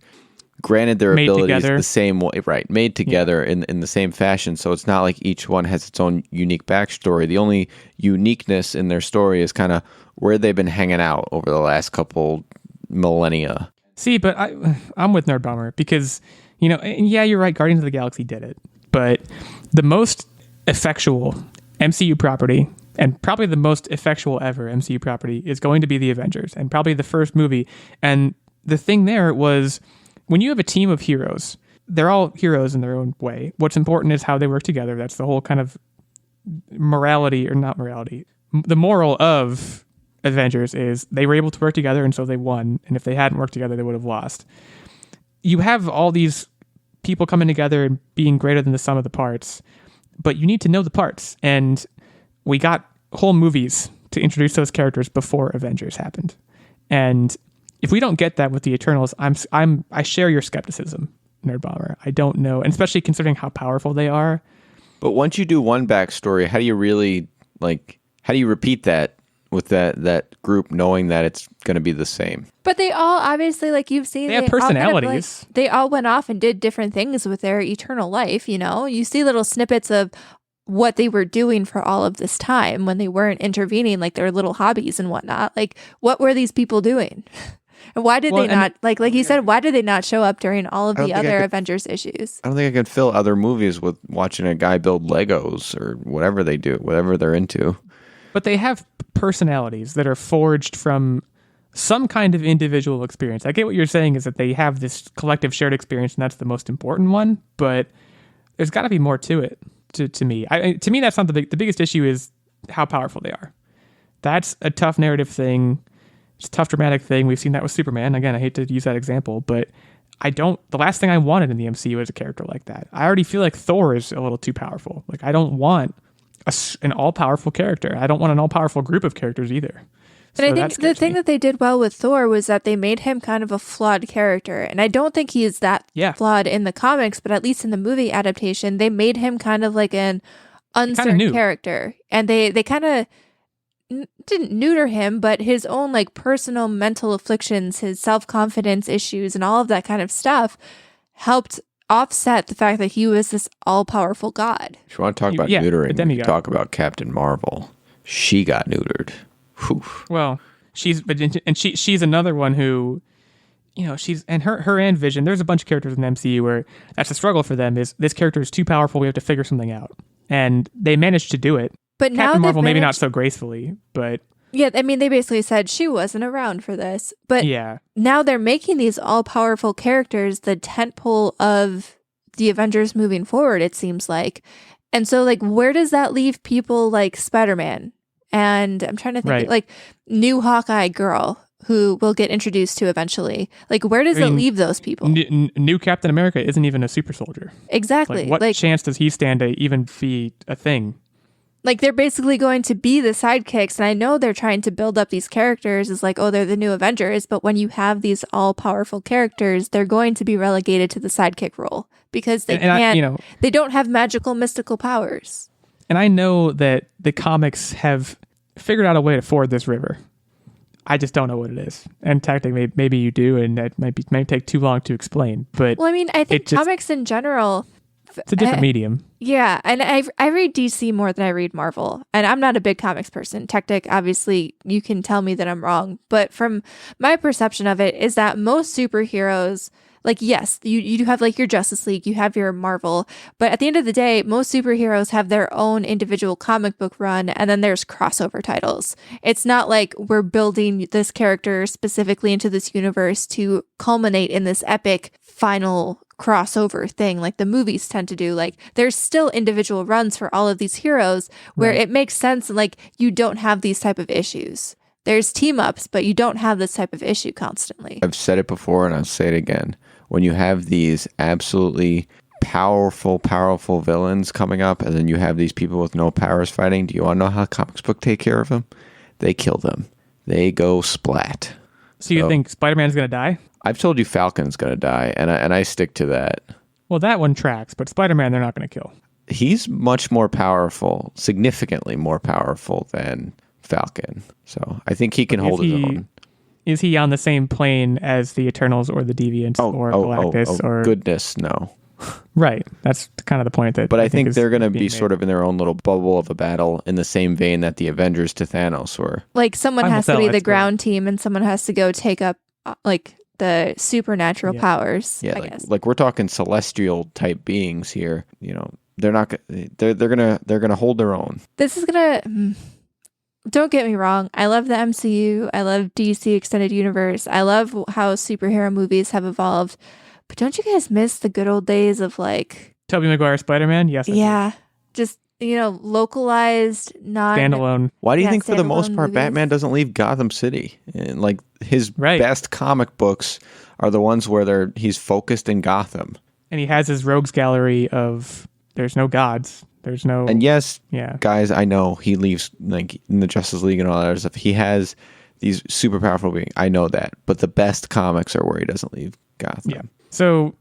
granted their made abilities together. the same way, right? Made together in the same fashion. So it's not like each one has its own unique backstory. The only uniqueness in their story is kind of where they've been hanging out over the last couple millennia. See, but I'm with Nerdbomber, because, and yeah, you're right, Guardians of the Galaxy did it. But the most effectual MCU property, and probably the most effectual ever MCU property, is going to be the Avengers, and probably the first movie. And the thing there was, when you have a team of heroes, they're all heroes in their own way. What's important is how they work together. That's the whole kind of morality, or not morality. The moral of Avengers is they were able to work together, and so they won. And if they hadn't worked together, they would have lost. You have all these people coming together and being greater than the sum of the parts, but you need to know the parts. And we got whole movies to introduce those characters before Avengers happened. And if we don't get that with the Eternals, I share your skepticism, Nerdbomber. I don't know, and especially considering how powerful they are. But once you do one backstory, how do you really, how do you repeat that with that group, knowing that it's going to be the same? But they all, obviously, like you've seen, they have personalities. They all went off and did different things with their eternal life, You see little snippets of what they were doing for all of this time when they weren't intervening, like their little hobbies and whatnot. Like, what were these people doing? And why did they not, like you said, why did they not show up during all of the other Avengers issues? I don't think I could fill other movies with watching a guy build Legos or whatever they do, whatever they're into. But they have personalities that are forged from some kind of individual experience. I get what you're saying, is that they have this collective shared experience, and that's the most important one. But there's got to be more to it. To me, to me, that's not the biggest issue. Is how powerful they are. That's a tough narrative thing. It's a tough dramatic thing. We've seen that with Superman. Again, I hate to use that example, but the last thing I wanted in the MCU was a character like that. I already feel like Thor is a little too powerful. Like, I don't want an all-powerful character. I don't want an all-powerful group of characters either. But I think the thing that they did well with Thor was that they made him kind of a flawed character. And I don't think he is that flawed in the comics, but at least in the movie adaptation, they made him kind of like an uncertain character. And they kind of didn't neuter him, but his own like personal mental afflictions, his self-confidence issues, and all of that kind of stuff helped offset the fact that he was this all-powerful god. If you want to talk about neutering, you talk about Captain Marvel. She got neutered. Whew. Well, she's another one who, she's, and her and Vision. There's a bunch of characters in the MCU where that's a struggle for them. Is this character is too powerful? We have to figure something out, and they managed to do it. But now Captain Marvel, maybe not so gracefully, but yeah, I mean, they basically said she wasn't around for this. But now they're making these all-powerful characters the tentpole of the Avengers moving forward, it seems like. And so, like, where does that leave people like Spider-Man? And I'm trying to think, like, new Hawkeye girl who we'll get introduced to eventually. Like, where does it leave those people? New Captain America isn't even a super soldier. Exactly. Like, what chance does he stand to even be a thing? Like, they're basically going to be the sidekicks, and I know they're trying to build up these characters as like, oh, they're the new Avengers, but when you have these all-powerful characters, they're going to be relegated to the sidekick role because they they don't have magical, mystical powers. And I know that the comics have figured out a way to ford this river. I just don't know what it is. And technically, maybe you do, and that might take too long to explain. But well, I mean, I think comics in general, it's a different medium. Yeah, and I read DC more than I read Marvel, and I'm not a big comics person. Techtic, obviously, you can tell me that I'm wrong, but from my perception of it is that most superheroes, like, yes, you do have like your Justice League, you have your Marvel, but at the end of the day, most superheroes have their own individual comic book run, and then there's crossover titles. It's not like we're building this character specifically into this universe to culminate in this epic final crossover thing like the movies tend to do. Like, there's still individual runs for all of these heroes where it makes sense, like, you don't have these type of issues. There's team ups, but you don't have this type of issue constantly. I've said it before and I'll say it again. When you have these absolutely powerful villains coming up, and then you have these people with no powers fighting. Do you want to know how comics book take care of them? They kill them. They go splat. So you think Spider-Man's going to die? I've told you Falcon's going to die, and I stick to that. Well, that one tracks, but Spider-Man they're not going to kill. He's much more powerful, significantly more powerful than Falcon. So I think he can hold his own. Is he on the same plane as the Eternals or the Deviants or Galactus? Or goodness, no. Right. That's kind of the point. But I think they're going to be sort of in their own little bubble of a battle in the same vein that the Avengers to Thanos were. Like someone has to be the ground team and someone has to go take up like the supernatural powers. Yeah, I guess. Like we're talking celestial type beings here. You know, they're not. They're gonna hold their own. This is gonna. Don't get me wrong. I love the MCU. I love DC Extended Universe. I love how superhero movies have evolved. But don't you guys miss the good old days of like Tobey Maguire Spider-Man? Yes. Yeah. Just, localized, standalone. Why do you think for the most part movies? Batman doesn't leave Gotham City? And like his best comic books are the ones where he's focused in Gotham. And he has his rogues gallery of there's no gods. There's no. And yes, guys, I know he leaves like in the Justice League and all that other stuff. He has these super powerful beings. I know that. But the best comics are where he doesn't leave Gotham. Yeah. So,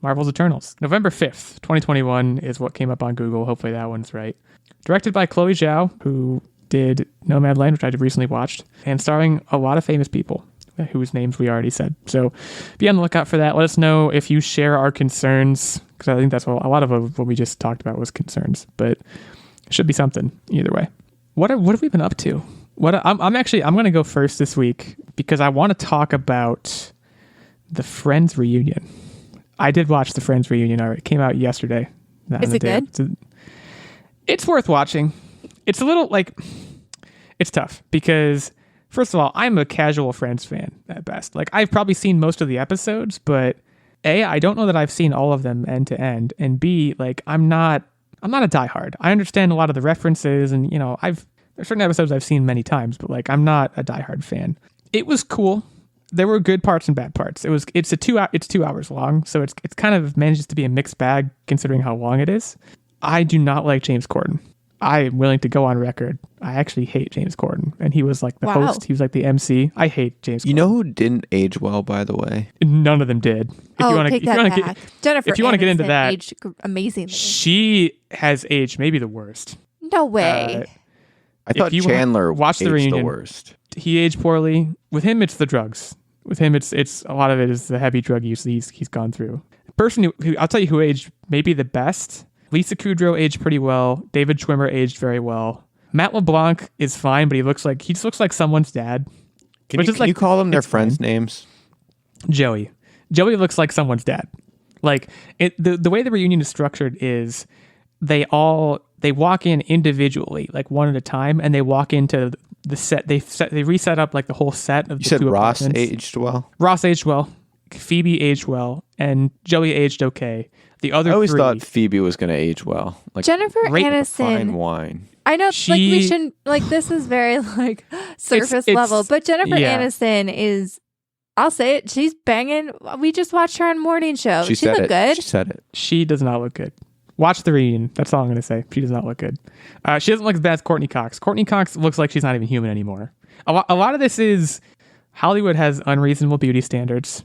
Marvel's Eternals. November 5th, 2021 is what came up on Google. Hopefully that one's right. Directed by Chloe Zhao, who did Nomadland, which I recently watched, and starring a lot of famous people whose names we already said. So be on the lookout for that. Let us know if you share our concerns, because I think that's what a lot of what we just talked about was concerns, but it should be something either way. What have we been up to? I'm going to go first this week because I want to talk about the Friends reunion. I did watch the Friends reunion. It came out yesterday. Is it good? It's worth watching. It's a little it's tough because first of all, I'm a casual Friends fan at best. Like I've probably seen most of the episodes, but A, I don't know that I've seen all of them end to end, and B, like I'm not a diehard. I understand a lot of the references, and there's certain episodes I've seen many times, but like I'm not a diehard fan. It was cool. There were good parts and bad parts. It's 2 hours long, so it's kind of manages to be a mixed bag considering how long it is. I do not like James Corden. I'm willing to go on record. I actually hate James Corden, and he was like the host. He was like the MC. I hate James Corden. You know who didn't age well, by the way? None of them did. Take that back. Jennifer if you want to get into that, aged amazingly. She has aged maybe the worst. No way. I thought Chandler watched the reunion. The worst. He aged poorly. With him, it's the drugs. With him, it's a lot of it is the heavy drug use he's gone through. The person who I'll tell you who aged maybe the best. Lisa Kudrow aged pretty well. David Schwimmer aged very well. Matt LeBlanc is fine, but he just looks like someone's dad. Can you call them their friends' names? Joey. Joey looks like someone's dad. Like the way the reunion is structured is they walk in individually, like one at a time, and they walk into the set. They reset up like the whole set of the two apartments. Ross aged well. Ross aged well. Phoebe aged well, and Joey aged okay. The other I always three, thought Phoebe was going to age well. Like Jennifer Aniston, fine wine. I know, we shouldn't this is very surface level, but Jennifer Aniston is. I'll say it. She's banging. We just watched her on Morning Show. She looked good. She said it. She does not look good. Watch the reunion. That's all I'm going to say. She does not look good. She doesn't look as bad as Courtney Cox. Courtney Cox looks like she's not even human anymore. A lot of this is Hollywood has unreasonable beauty standards,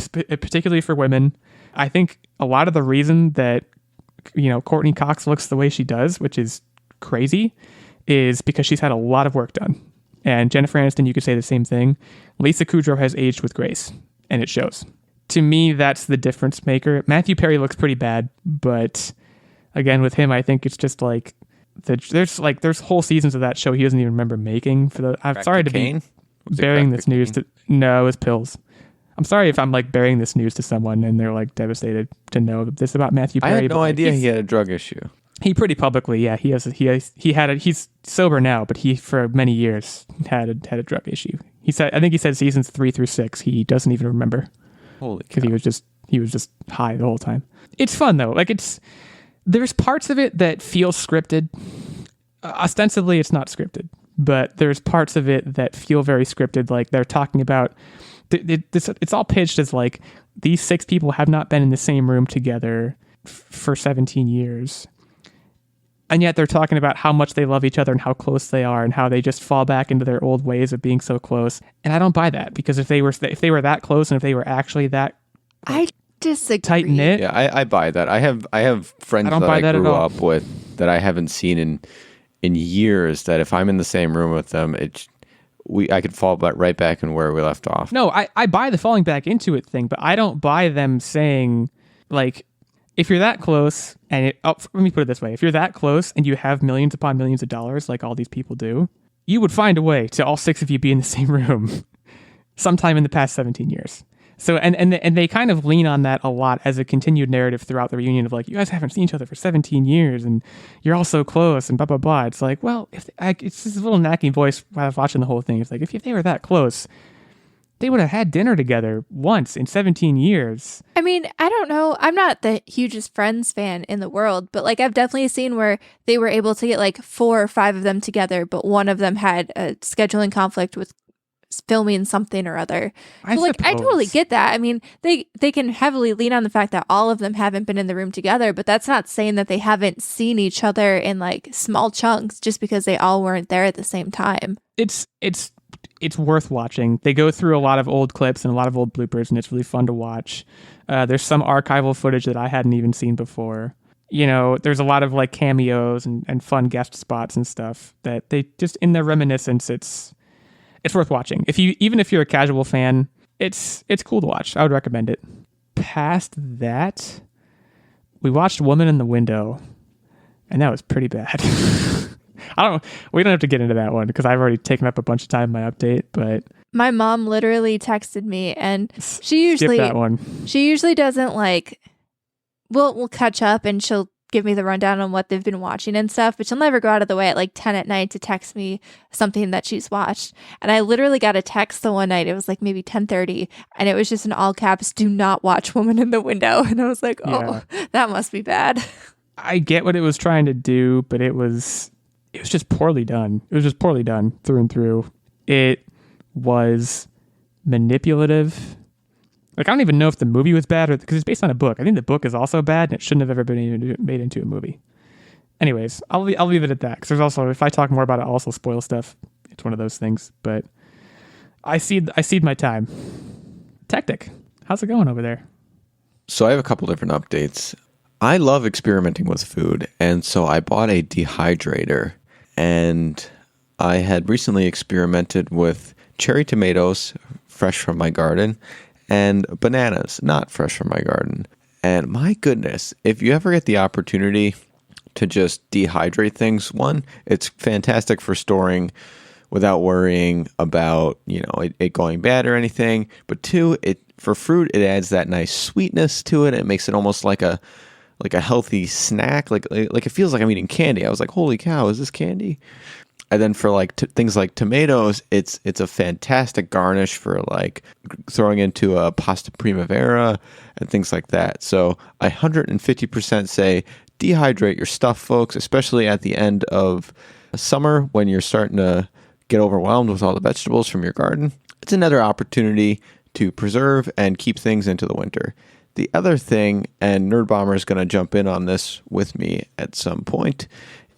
particularly for women. I think a lot of the reason that Courtney Cox looks the way she does, which is crazy, is because she's had a lot of work done. And Jennifer Aniston, you could say the same thing. Lisa Kudrow has aged with grace, and it shows. To me, that's the difference maker. Matthew Perry looks pretty bad, but again, with him, I think it's just like there's whole seasons of that show he doesn't even remember making. I'm sorry to be bearing this news to. No, it was pills. I'm sorry if I'm bearing this news to someone and they're devastated to know this about Matthew Perry. I had no idea he had a drug issue. He pretty publicly, he's sober now, but he for many years had a drug issue. I think he said seasons 3 through 6 he doesn't even remember. Holy cow. Because he was just high the whole time. It's fun though. There's parts of it that feel scripted. Ostensibly, it's not scripted, but there's parts of it that feel very scripted. Like they're talking about. It's all pitched as these 6 people have not been in the same room together. for 17 years. And yet they're talking about how much they love each other and how close they are and how they just fall back into their old ways of being so close. And I don't buy that, because if they were that close and if they were actually that I disagree. tight knit. Yeah, I buy that. I have friends that I grew up with that I haven't seen in years, that if I'm in the same room with them, I could fall right back in where we left off. No, I buy the falling back into it thing, but I don't buy them saying, like, if you're that close, and let me put it this way. If you're that close and you have millions upon millions of dollars, like all these people do, you would find a way to all 6 of you be in the same room sometime in the past 17 years. So, and they kind of lean on that a lot as a continued narrative throughout the reunion of like, you guys haven't seen each other for 17 years and you're all so close and blah, blah, blah. It's like, well, it's this little nacky voice while I was watching the whole thing. It's like, if they were that close, they would have had dinner together once in 17 years. I mean, I don't know. I'm not the hugest Friends fan in the world, but like I've definitely seen where they were able to get like 4 or 5 of them together, but one of them had a scheduling conflict with filming something or other. So I totally get that. I mean, they can heavily lean on the fact that all of them haven't been in the room together, but that's not saying that they haven't seen each other in like small chunks just because they all weren't there at the same time. It's worth watching. They go through a lot of old clips and a lot of old bloopers, and it's really fun to watch. There's some archival footage that I hadn't even seen before. You know, there's a lot of like cameos and fun guest spots and stuff that they just, in their reminiscence, it's worth watching. Even if you're a casual fan, it's cool to watch. I would recommend it. Past that, we watched Woman in the Window, and that was pretty bad. We don't have to get into that one because I've already taken up a bunch of time in my update, but my mom literally texted me, and she usually skip that one. She usually doesn't like we'll catch up and she'll give me the rundown on what they've been watching and stuff, but she'll never go out of the way at like 10 at night to text me something that she's watched. And I literally got a text the one night, it was like maybe 10:30, and it was just in all caps, "Do not watch Woman in the Window." And I was like, oh, that must be bad. I get what it was trying to do, but it was just poorly done. It was just poorly done through and through. It was manipulative. Like, I don't even know if the movie was bad, or because it's based on a book. I think the book is also bad, and it shouldn't have ever been made into a movie. Anyways, I'll leave it at that, because there's also, if I talk more about it, I'll also spoil stuff. It's one of those things. But I cede my time. Techtic, how's it going over there? So I have a couple different updates. I love experimenting with food, and so I bought a dehydrator, and I had recently experimented with cherry tomatoes fresh from my garden and bananas not fresh from my garden. And my goodness, if you ever get the opportunity to just dehydrate things, one, it's fantastic for storing without worrying about, it going bad or anything. But two, for fruit, it adds that nice sweetness to it. It makes it almost like a healthy snack. Like it feels like I'm eating candy. I was like, holy cow, is this candy? And then for like things like tomatoes, it's a fantastic garnish for like throwing into a pasta primavera and things like that. So I 150% say dehydrate your stuff, folks, especially at the end of summer when you're starting to get overwhelmed with all the vegetables from your garden. It's another opportunity to preserve and keep things into the winter. The other thing, and Nerdbomber is going to jump in on this with me at some point,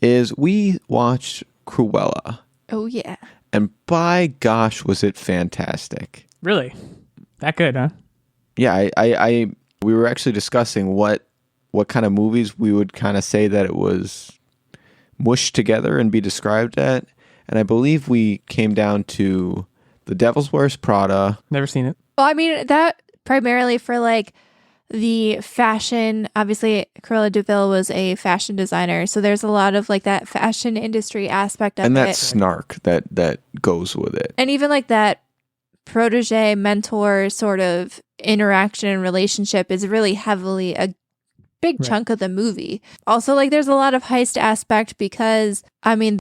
is we watched Cruella. Oh, yeah. And by gosh, was it fantastic. Really? That good, huh? Yeah, we were actually discussing what kind of movies we would kind of say that it was mushed together and be described at. And I believe we came down to The Devil's Wears Prada. Never seen it. Well, I mean, that primarily for like the fashion. Obviously, Cruella de Vil was a fashion designer, so there's a lot of like that fashion industry aspect of it. And that snark that goes with it. And even like that protege mentor sort of interaction and relationship is really heavily a big chunk of the movie. Also, like there's a lot of heist aspect because I mean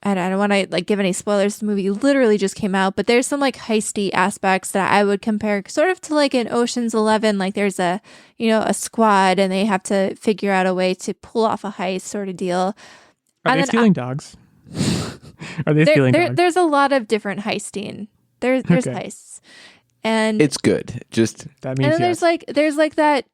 I don't want to like give any spoilers. The movie literally just came out, but there's some like heisty aspects that I would compare sort of to like in Ocean's 11. Like there's a squad and they have to figure out a way to pull off a heist sort of deal. Are they stealing dogs? Are they stealing dogs? There's a lot of different heisting. There's heists, and it's good. Just that means and then there's like that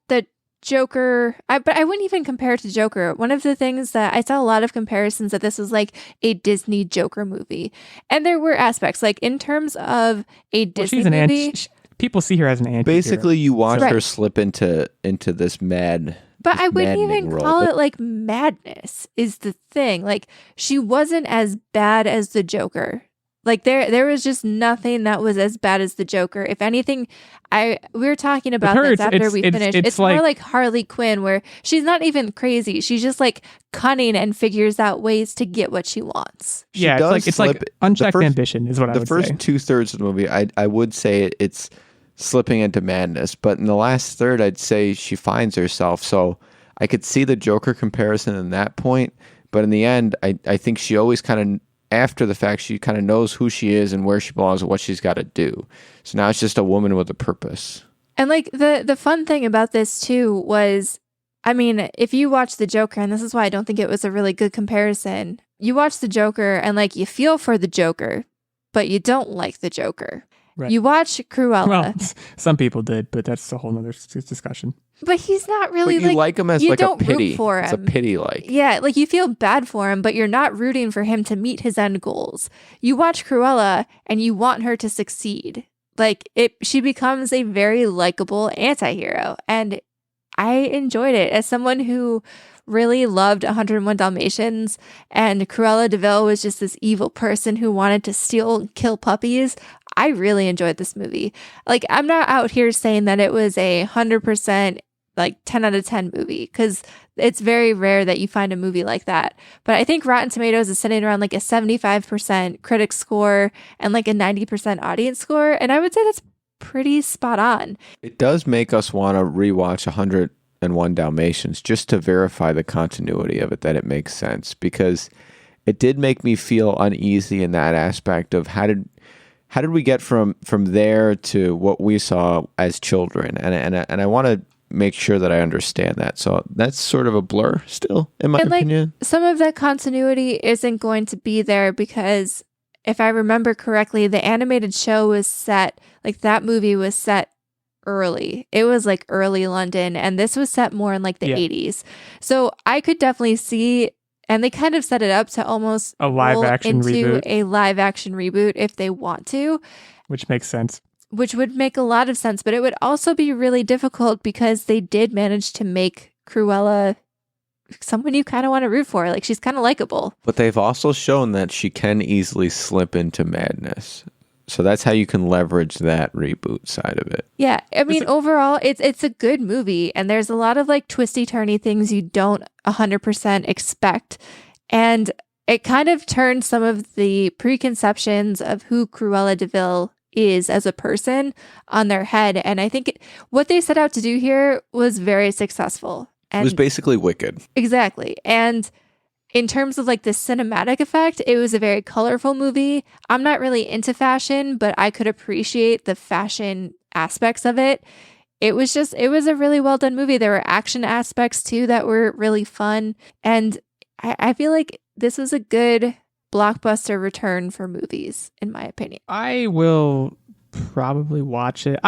Joker, but I wouldn't even compare it to Joker. One of the things that I saw a lot of comparisons that this was like a Disney Joker movie. And there were aspects, like in terms of a Disney she's an movie. People see her as an anti. Basically, you watch Right. her slip into this mad. But this I wouldn't maddening even role. call it like madness is the thing. Like she wasn't as bad as the Joker. Like there was just nothing that was as bad as the Joker. If anything, we were talking about her, this after we finished. It's more like Harley Quinn, where she's not even crazy. She's just like cunning and figures out ways to get what she wants. She it's like unchecked ambition is what I would say. The first 2/3 of the movie, I would say it's slipping into madness, but in the last third, I'd say she finds herself. So I could see the Joker comparison in that point, but in the end, I think she always kind of, after the fact, she kind of knows who she is and where she belongs and what she's got to do. So now it's just a woman with a purpose. And like the fun thing about this too was, I mean, if you watch the Joker, and this is why I don't think it was a really good comparison, you watch the Joker and like you feel for the Joker, but you don't like the Joker. Right. You watch Cruella. Well, some people did, but that's a whole nother discussion. But he's not really But you like him as you like don't a pity. root for him. It's a pity like. Yeah, like you feel bad for him, but you're not rooting for him to meet his end goals. You watch Cruella and you want her to succeed. Like she becomes a very likable anti-hero, and I enjoyed it as someone who really loved 101 Dalmatians, and Cruella de Vil was just this evil person who wanted to steal and kill puppies. I really enjoyed this movie. Like, I'm not out here saying that it was 100% like 10 out of 10 movie, because it's very rare that you find a movie like that. But I think Rotten Tomatoes is sitting around like a 75% critic score and like a 90% audience score. And I would say that's pretty spot on. It does make us want to rewatch 101 Dalmatians just to verify the continuity of it, that it makes sense, because it did make me feel uneasy in that aspect of how did we get from there to what we saw as children, and I want to make sure that I understand that. So that's sort of a blur still, in my opinion. Some of that continuity isn't going to be there because if I remember correctly, the animated show was set, like that movie was set early. It was like early London, and this was set more in like the 80s. So I could definitely see, and they kind of set it up to almost a live action reboot. A live action reboot if they want to. Which makes sense. Which would make a lot of sense, but it would also be really difficult because they did manage to make Cruella someone you kind of want to root for. Like, she's kind of likable. But they've also shown that she can easily slip into madness. So that's how you can leverage that reboot side of it. Yeah, I mean, overall, it's a good movie, and there's a lot of like twisty-turny things you don't 100% expect, and it kind of turned some of the preconceptions of who Cruella de Vil is as a person on their head. And I think what they set out to do here was very successful. And it was basically Wicked. Exactly. And in terms of like the cinematic effect, it was a very colorful movie. I'm not really into fashion, but I could appreciate the fashion aspects of it. It was a really well done movie. There were action aspects too that were really fun. And I feel like this was a good blockbuster return for movies, in my opinion. I will probably watch it.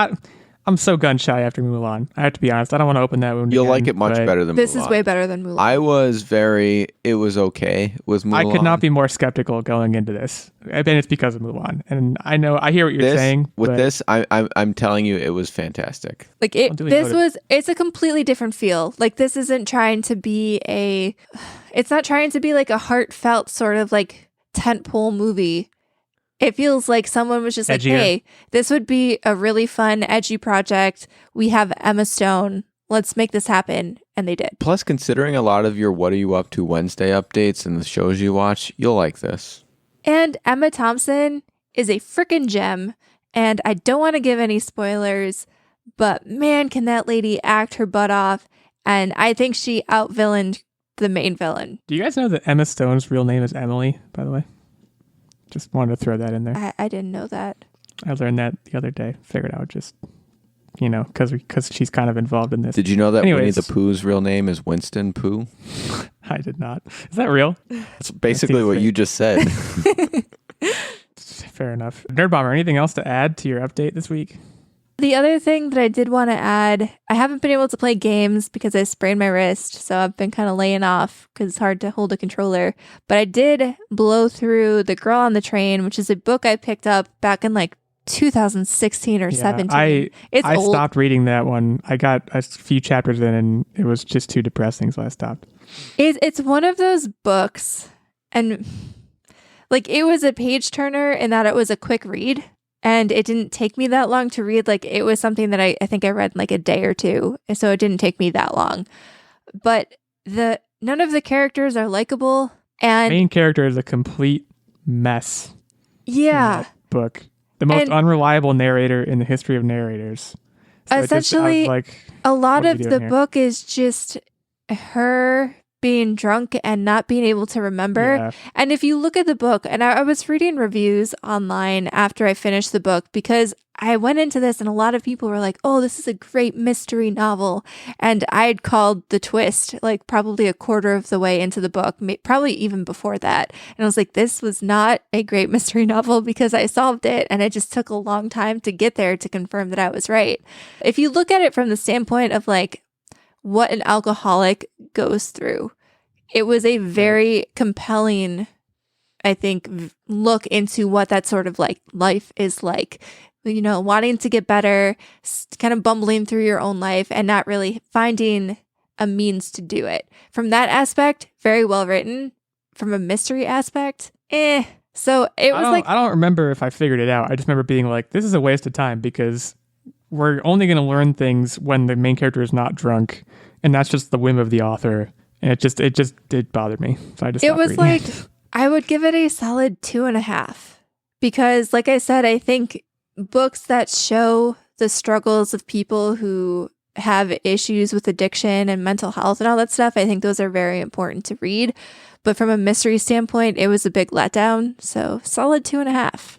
I'm so gun shy after Mulan. I have to be honest. I don't want to open that wound. You'll again, like it much better than this Mulan. Is way better than Mulan. It was okay with Mulan. I could not be more skeptical going into this. I think it's because of Mulan. And I hear what you're saying. With this, I'm telling you, it was fantastic. Like it's a completely different feel. Like this isn't trying to be it's not trying to be like a heartfelt sort of like tentpole movie. It feels like someone was just like, hey, this would be a really fun, edgy project. We have Emma Stone. Let's make this happen. And they did. Plus, considering a lot of your What Are You Up To Wednesday updates and the shows you watch, you'll like this. And Emma Thompson is a freaking gem. And I don't want to give any spoilers, but man, can that lady act her butt off. And I think she out-villained the main villain. Do you guys know that Emma Stone's real name is Emily, by the way? Just wanted to throw that in there. I didn't know that. I learned that the other day. Figured out just, because she's kind of involved in this. Did you know that Winnie the Pooh's real name is Winston Pooh? I did not. Is that real? That's basically what you just said. Fair enough. Nerdbomber, anything else to add to your update this week? The other thing that I did want to add, I haven't been able to play games because I sprained my wrist, so I've been kind of laying off because it's hard to hold a controller. But I did blow through The Girl on the Train, which is a book I picked up back in like 2016 or 17. I stopped reading that one. I got a few chapters in and it was just too depressing, so I stopped. It's one of those books, and like it was a page turner in that it was a quick read. And it didn't take me that long to read. Like, it was something that I think I read in like a day or two. So it didn't take me that long. But none of the characters are likable. And main character is a complete mess. Yeah. In that book. The most unreliable narrator in the history of narrators. So essentially, a lot of the here? book is just her being drunk and not being able to remember. Yeah. And if you look at the book, and I was reading reviews online after I finished the book, because I went into this and a lot of people were like, oh, this is a great mystery novel. And I had called the twist like probably a quarter of the way into the book, probably even before that. And I was like, this was not a great mystery novel because I solved it. And it just took a long time to get there to confirm that I was right. If you look at it from the standpoint of like what an alcoholic goes through, it was a very compelling, I think, look into what that sort of like life is like. You know, wanting to get better, kind of bumbling through your own life and not really finding a means to do it. From that aspect, very well written. From a mystery aspect, So it was I don't remember if I figured it out. I just remember being like, this is a waste of time because we're only going to learn things when the main character is not drunk. And that's just the whim of the author. And it bothered me. So I just stopped reading. Like, I would give it a solid 2.5. Because like I said, I think books that show the struggles of people who have issues with addiction and mental health and all that stuff, I think those are very important to read. But from a mystery standpoint, it was a big letdown. So solid 2.5.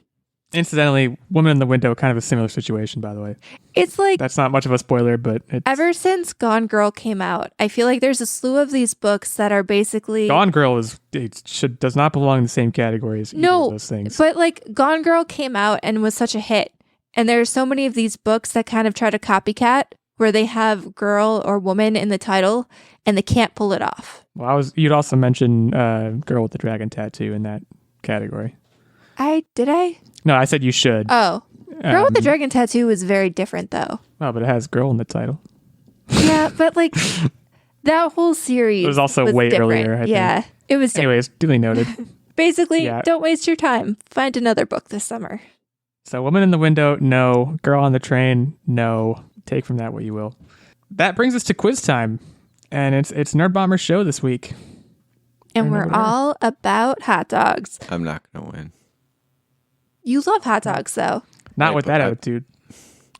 Incidentally, Woman in the Window, kind of a similar situation, by the way. It's like... That's not much of a spoiler, but ever since Gone Girl came out, I feel like there's a slew of these books that are basically... Gone Girl does not belong in the same category as either of those things. But like Gone Girl came out and was such a hit. And there are so many of these books that kind of try to copycat, where they have girl or woman in the title, and they can't pull it off. Well, you'd also mention Girl with the Dragon Tattoo in that category. Did I? No, I said you should. Oh. Girl with the Dragon Tattoo was very different, though. Well, but it has girl in the title. Yeah, but like, that whole series It was also way different. earlier, I think. It was different. Anyways, duly noted. Basically, don't waste your time. Find another book this summer. So, Woman in the Window, no. Girl on the Train, no. Take from that what you will. That brings us to quiz time. And it's Nerdbomber's show this week. And we're all about hot dogs. I'm not going to win. You love hot dogs, though. Not with that attitude.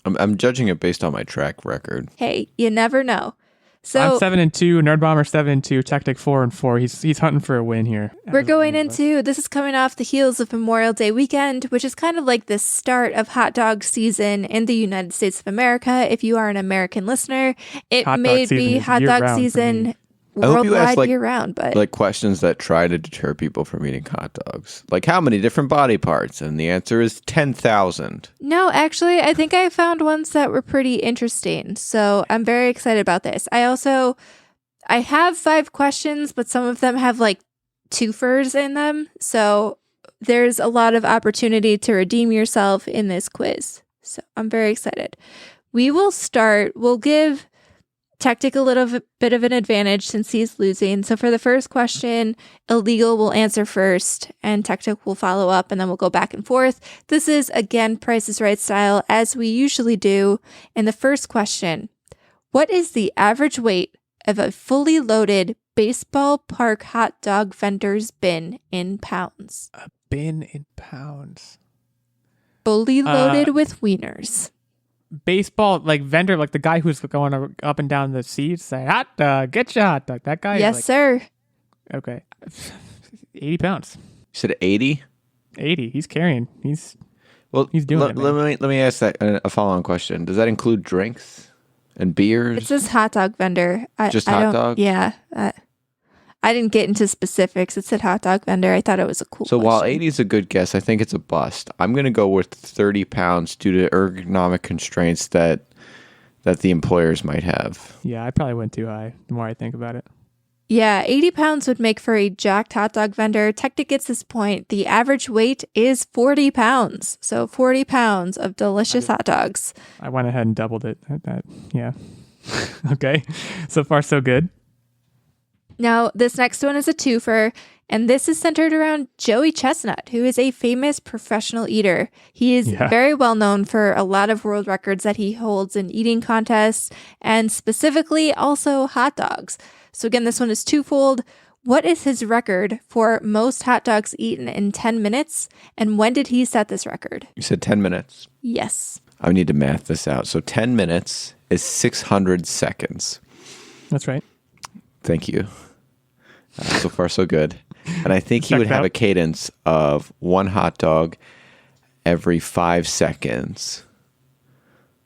I'm judging it based on my track record. Hey, you never know. So I'm 7-2, Nerdbomber 7-2, Techtic 4-4. He's hunting for a win here. We're going into, this is coming off the heels of Memorial Day weekend, which is kind of like the start of hot dog season in the United States of America. If you are an American listener, it may be hot dog season worldwide year round, but like questions that try to deter people from eating hot dogs, like how many different body parts, and the answer is 10,000. No, actually, I think I found ones that were pretty interesting, so I'm very excited about this. I have 5 questions, but some of them have like twofers in them, so there's a lot of opportunity to redeem yourself in this quiz. So I'm very excited. We'll give Techtic a little bit of an advantage since he's losing. So for the first question, Illeagle will answer first and Techtic will follow up, and then we'll go back and forth. This is, again, Price is Right style, as we usually do. And the first question, what is the average weight of a fully loaded baseball park hot dog vendor's bin in pounds? A bin in pounds. Fully loaded with wieners. Baseball, like vendor, like the guy who's going up and down the seats saying, hot dog, get your hot dog. That guy? Yes, sir. Okay. 80 pounds. You said 80? 80. He's carrying. He's doing it. Let me ask that a follow-on question. Does that include drinks and beers? It says hot dog vendor. Just hot dog? Yeah. I didn't get into specifics. It said hot dog vendor. I thought it was a cool So while question. 80 is a good guess, I think it's a bust. I'm going to go with 30 pounds due to ergonomic constraints that the employers might have. Yeah, I probably went too high the more I think about it. Yeah, 80 pounds would make for a jacked hot dog vendor. Techtic gets this point. The average weight is 40 pounds. So 40 pounds of delicious hot dogs. I went ahead and doubled it. Yeah. Okay. So far, so good. Now, this next one is a twofer, and this is centered around Joey Chestnut, who is a famous professional eater. He is very well known for a lot of world records that he holds in eating contests, and specifically also hot dogs. So again, this one is twofold. What is his record for most hot dogs eaten in 10 minutes, and when did he set this record? You said 10 minutes. Yes. I need to math this out. So 10 minutes is 600 seconds. That's right. Thank you. So far, so good. And I think he would have a cadence of one hot dog every 5 seconds.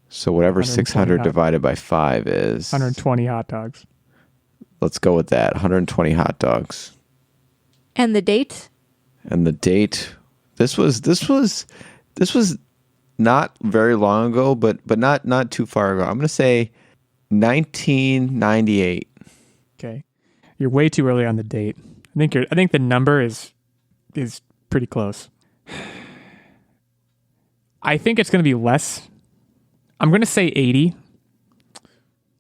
So whatever 600 divided by 5 is... 120 hot dogs. Let's go with that. 120 hot dogs. And the date? And the date... This was not very long ago, but not too far ago. I'm going to say 1998. Okay. You're way too early on the date. I think the number is pretty close. I think it's going to be less. I'm going to say 80.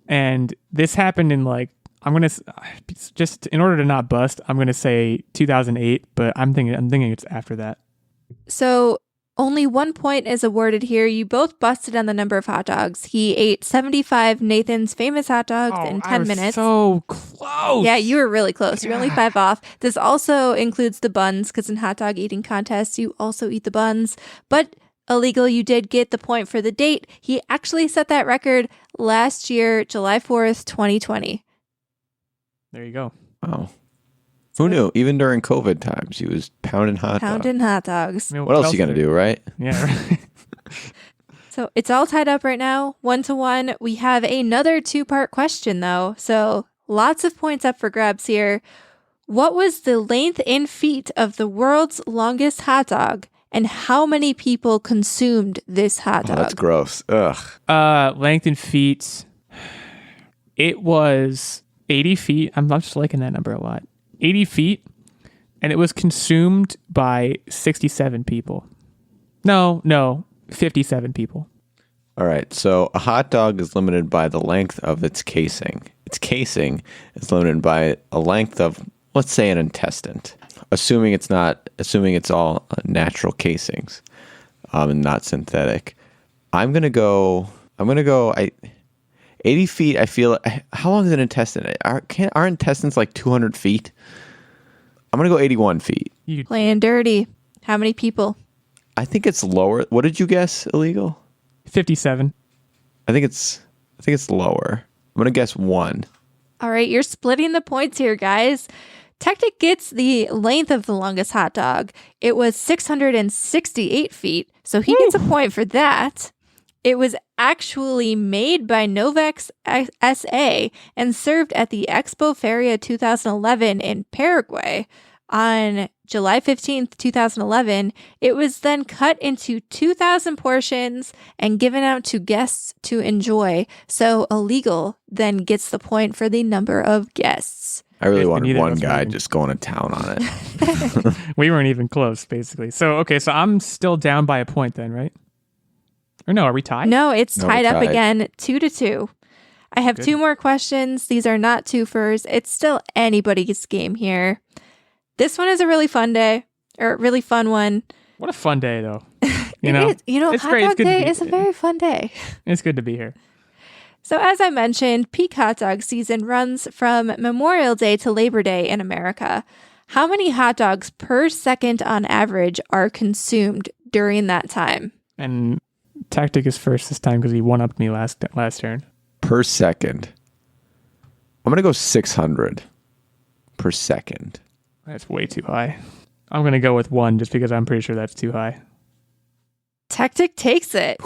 And this happened in I'm going to just in order to not bust, I'm going to say 2008, but I'm thinking it's after that. So only 1 point is awarded here. You both busted on the number of hot dogs. He ate 75 Nathan's famous hot dogs in 10 minutes. So close. Yeah, you were really close. You're only 5 off. This also includes the buns, because in hot dog eating contests, you also eat the buns. But Illeagle, you did get the point for the date. He actually set that record last year, July 4th, 2020. There you go. Wow. Who knew? Even during COVID times, he was pounding hot dogs. I mean, what else are you going to do, right? Yeah. Right. So it's all tied up right now, 1-1. We have another 2-part question, though. So lots of points up for grabs here. What was the length in feet of the world's longest hot dog? And how many people consumed this hot dog? Oh, that's gross. Ugh. Length in feet. It was 80 feet. I'm just liking that number a lot. 80 feet, and it was consumed by 67 people. No, 57 people. All right, so a hot dog is limited by the length of its casing. Its casing is limited by a length of, let's say, an intestine. Assuming it's all natural casings, and not synthetic. I'm gonna go. 80 feet. I feel. How long is an intestine? Our intestines like 200 feet? I'm going to go 81 feet. Playing dirty. How many people? I think it's lower. What did you guess, Illeagle? 57. I think it's lower. I'm going to guess 1. All right, you're splitting the points here, guys. Techtic gets the length of the longest hot dog. It was 668 feet, so he gets a point for that. It was actually made by Novex SA and served at the Expo Feria 2011 in Paraguay. On July 15th, 2011, it was then cut into 2,000 portions and given out to guests to enjoy. So Illeagle then gets the point for the number of guests. I really wanted one guy just going to town on it. We weren't even close, basically. So I'm still down by a point then, right? Or no, are we tied? No, it's tied up again, 2-2. I have 2 more questions. These are not twofers. It's still anybody's game here. This one is a really fun day, or a really fun one. What a fun day, though. Hot Dog Day is a very fun day. It's good to be here. So as I mentioned, peak hot dog season runs from Memorial Day to Labor Day in America. How many hot dogs per second on average are consumed during that time? And Techtic is first this time because he one-upped me last turn. Per second. I'm going to go 600 per second. That's way too high. I'm going to go with 1 just because I'm pretty sure that's too high. Techtic takes it.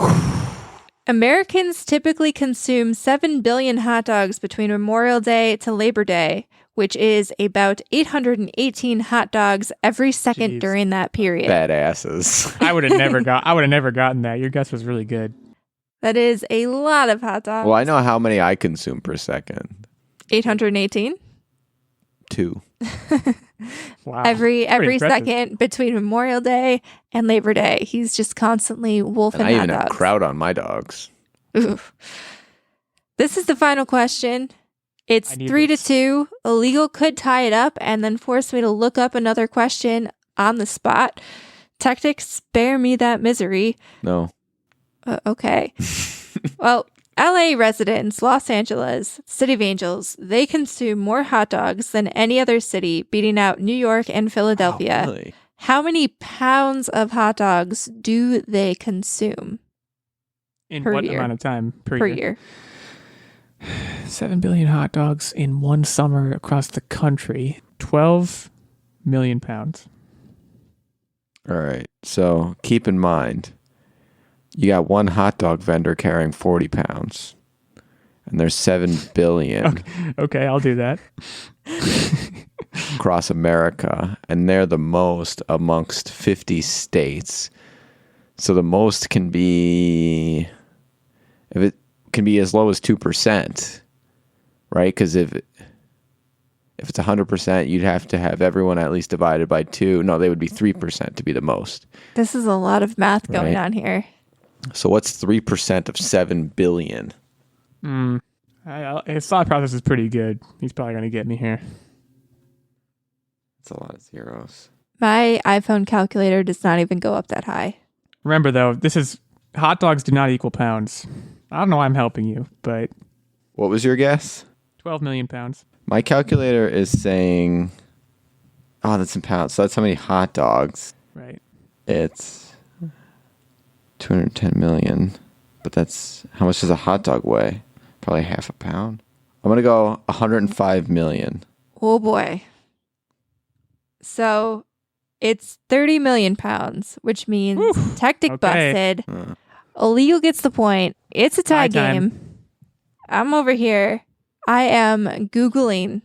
Americans typically consume 7 billion hot dogs between Memorial Day to Labor Day, which is about 818 hot dogs every second Jeez. during that period. Badasses. I would have never gotten that. Your guess was really good. That is a lot of hot dogs. Well, I know how many I consume per second. 818? 2. Wow. Every Pretty impressive. second between Memorial Day and Labor Day. He's just constantly wolfing And I hot even have dogs. kraut on my dogs. Oof. This is the final question. It's I need 3-2. Illeagle could tie it up and then force me to look up another question on the spot. Techtic, spare me that misery. No. Okay. Well, LA residents, Los Angeles, City of Angels, they consume more hot dogs than any other city, beating out New York and Philadelphia. Oh, really? How many pounds of hot dogs do they consume In per what year. amount of time per year? 7 billion hot dogs in one summer across the country. 12 million pounds. All right. So keep in mind, you got one hot dog vendor carrying 40 pounds, and there's 7 billion Okay, I'll do that. across America, and they're the most amongst 50 states. So the most can be, if it can be as low as 2%, right? Because if it's 100%, you'd have to have everyone at least divided by 2. No, they would be 3% to be the most. This is a lot of math going Right. on here. So what's 3% of 7 billion? His thought process is pretty good. He's probably going to get me here. That's a lot of zeros. My iPhone calculator does not even go up that high. Remember, though, hot dogs do not equal pounds. I don't know why I'm helping you, but What was your guess? 12 million pounds. My calculator is saying, oh, that's in pounds. So that's how many hot dogs. Right. It's 210 million. But that's, how much does a hot dog weigh? Probably half a pound. I'm going to go 105 million. Oh boy. So it's 30 million pounds, which means Techtic Okay. busted. Illeagle gets the point. It's a tie Tie time. game. I'm over here. I am Googling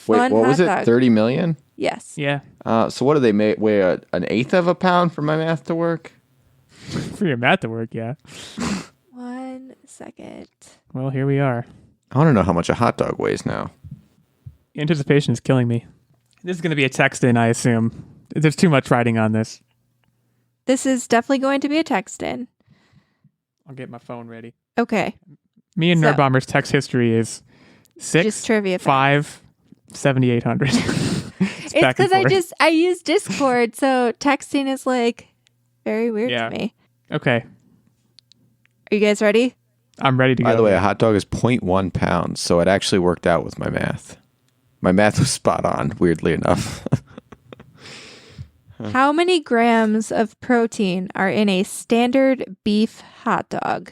Wait, fun what was hot it? dog. 30 million? Yes. Yeah. So what do they weigh? An eighth of a pound for my math to work? For your math to work, yeah. 1 second. Well, here we are. I want to know how much a hot dog weighs now. Anticipation is killing me. This is going to be a text in, I assume. There's too much writing on this. This is definitely going to be a text in. I'll get my phone ready. Okay. Me and So- Nerdbomber's text history is 6, Just trivia. 5, 7,800. It's because I use Discord, so texting is like very weird Yeah. to me. Okay, Are you guys ready? I'm ready to go. By the way, a hot dog is 0.1 pounds, so it actually worked out with my math. My math was spot on, weirdly enough. How many grams of protein are in a standard beef hot dog?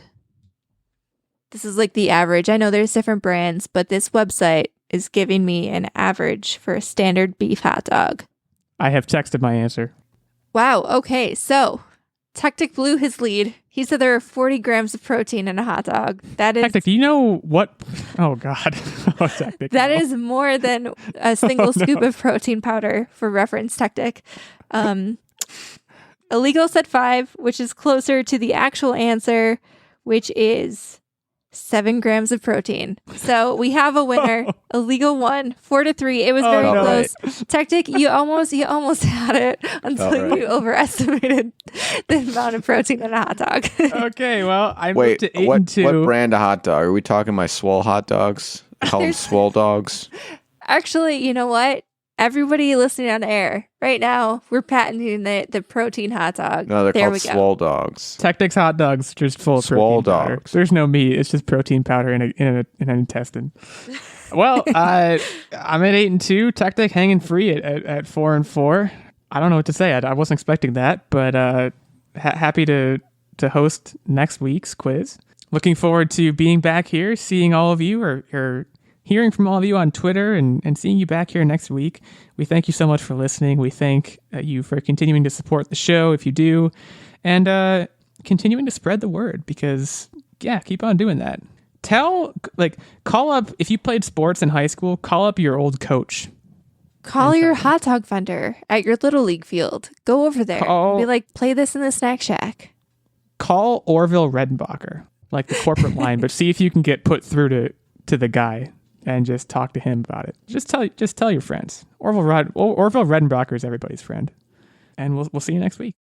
This is like the average. I know there's different brands, but this website is giving me an average for a standard beef hot dog. I have texted my answer. Wow. Okay. So Techtic blew his lead. He said there are 40 grams of protein in a hot dog. That is Techtic, do you know what? Oh, God. Oh, Techtic. that no. is more than a single Oh, no. scoop of protein powder, for reference, Techtic. Illeagle said 5, which is closer to the actual answer, which is 7 grams of protein. So we have a winner. Illeagle won 4-3. It was Oh, very no. close. Techtic, you almost had it until Felt right. you overestimated the amount of protein in a hot dog. Okay, well, I moved Wait, to 8 what and 2. brand of hot dog? Are we talking my swole hot dogs? Call them swole dogs. Actually, you know what? Everybody listening on air right now, we're patenting the protein hot dog. No, they're there called we go. swole dogs. Techtic's hot dogs just full of Swole protein powder. dogs. There's no meat. It's just protein powder in an intestine. Well, I'm at 8 and 2. Techtic hanging free at 4 and 4. I don't know what to say. I wasn't expecting that, but happy to host next week's quiz. Looking forward to being back here, seeing all of you, or hearing from all of you on Twitter, and seeing you back here next week. We thank you so much for listening. We thank you for continuing to support the show if you do, and continuing to spread the word, because, yeah, keep on doing that. call up, if you played sports in high school, call up your old coach. Call your hot dog vendor at your Little League field. Go over there. Be like, play this in the snack shack. Call Orville Redenbacher, like the corporate line, but see if you can get put through to the guy and just talk to him about it. Just tell your friends. Orville Redenbacher is everybody's friend. And we'll see you next week.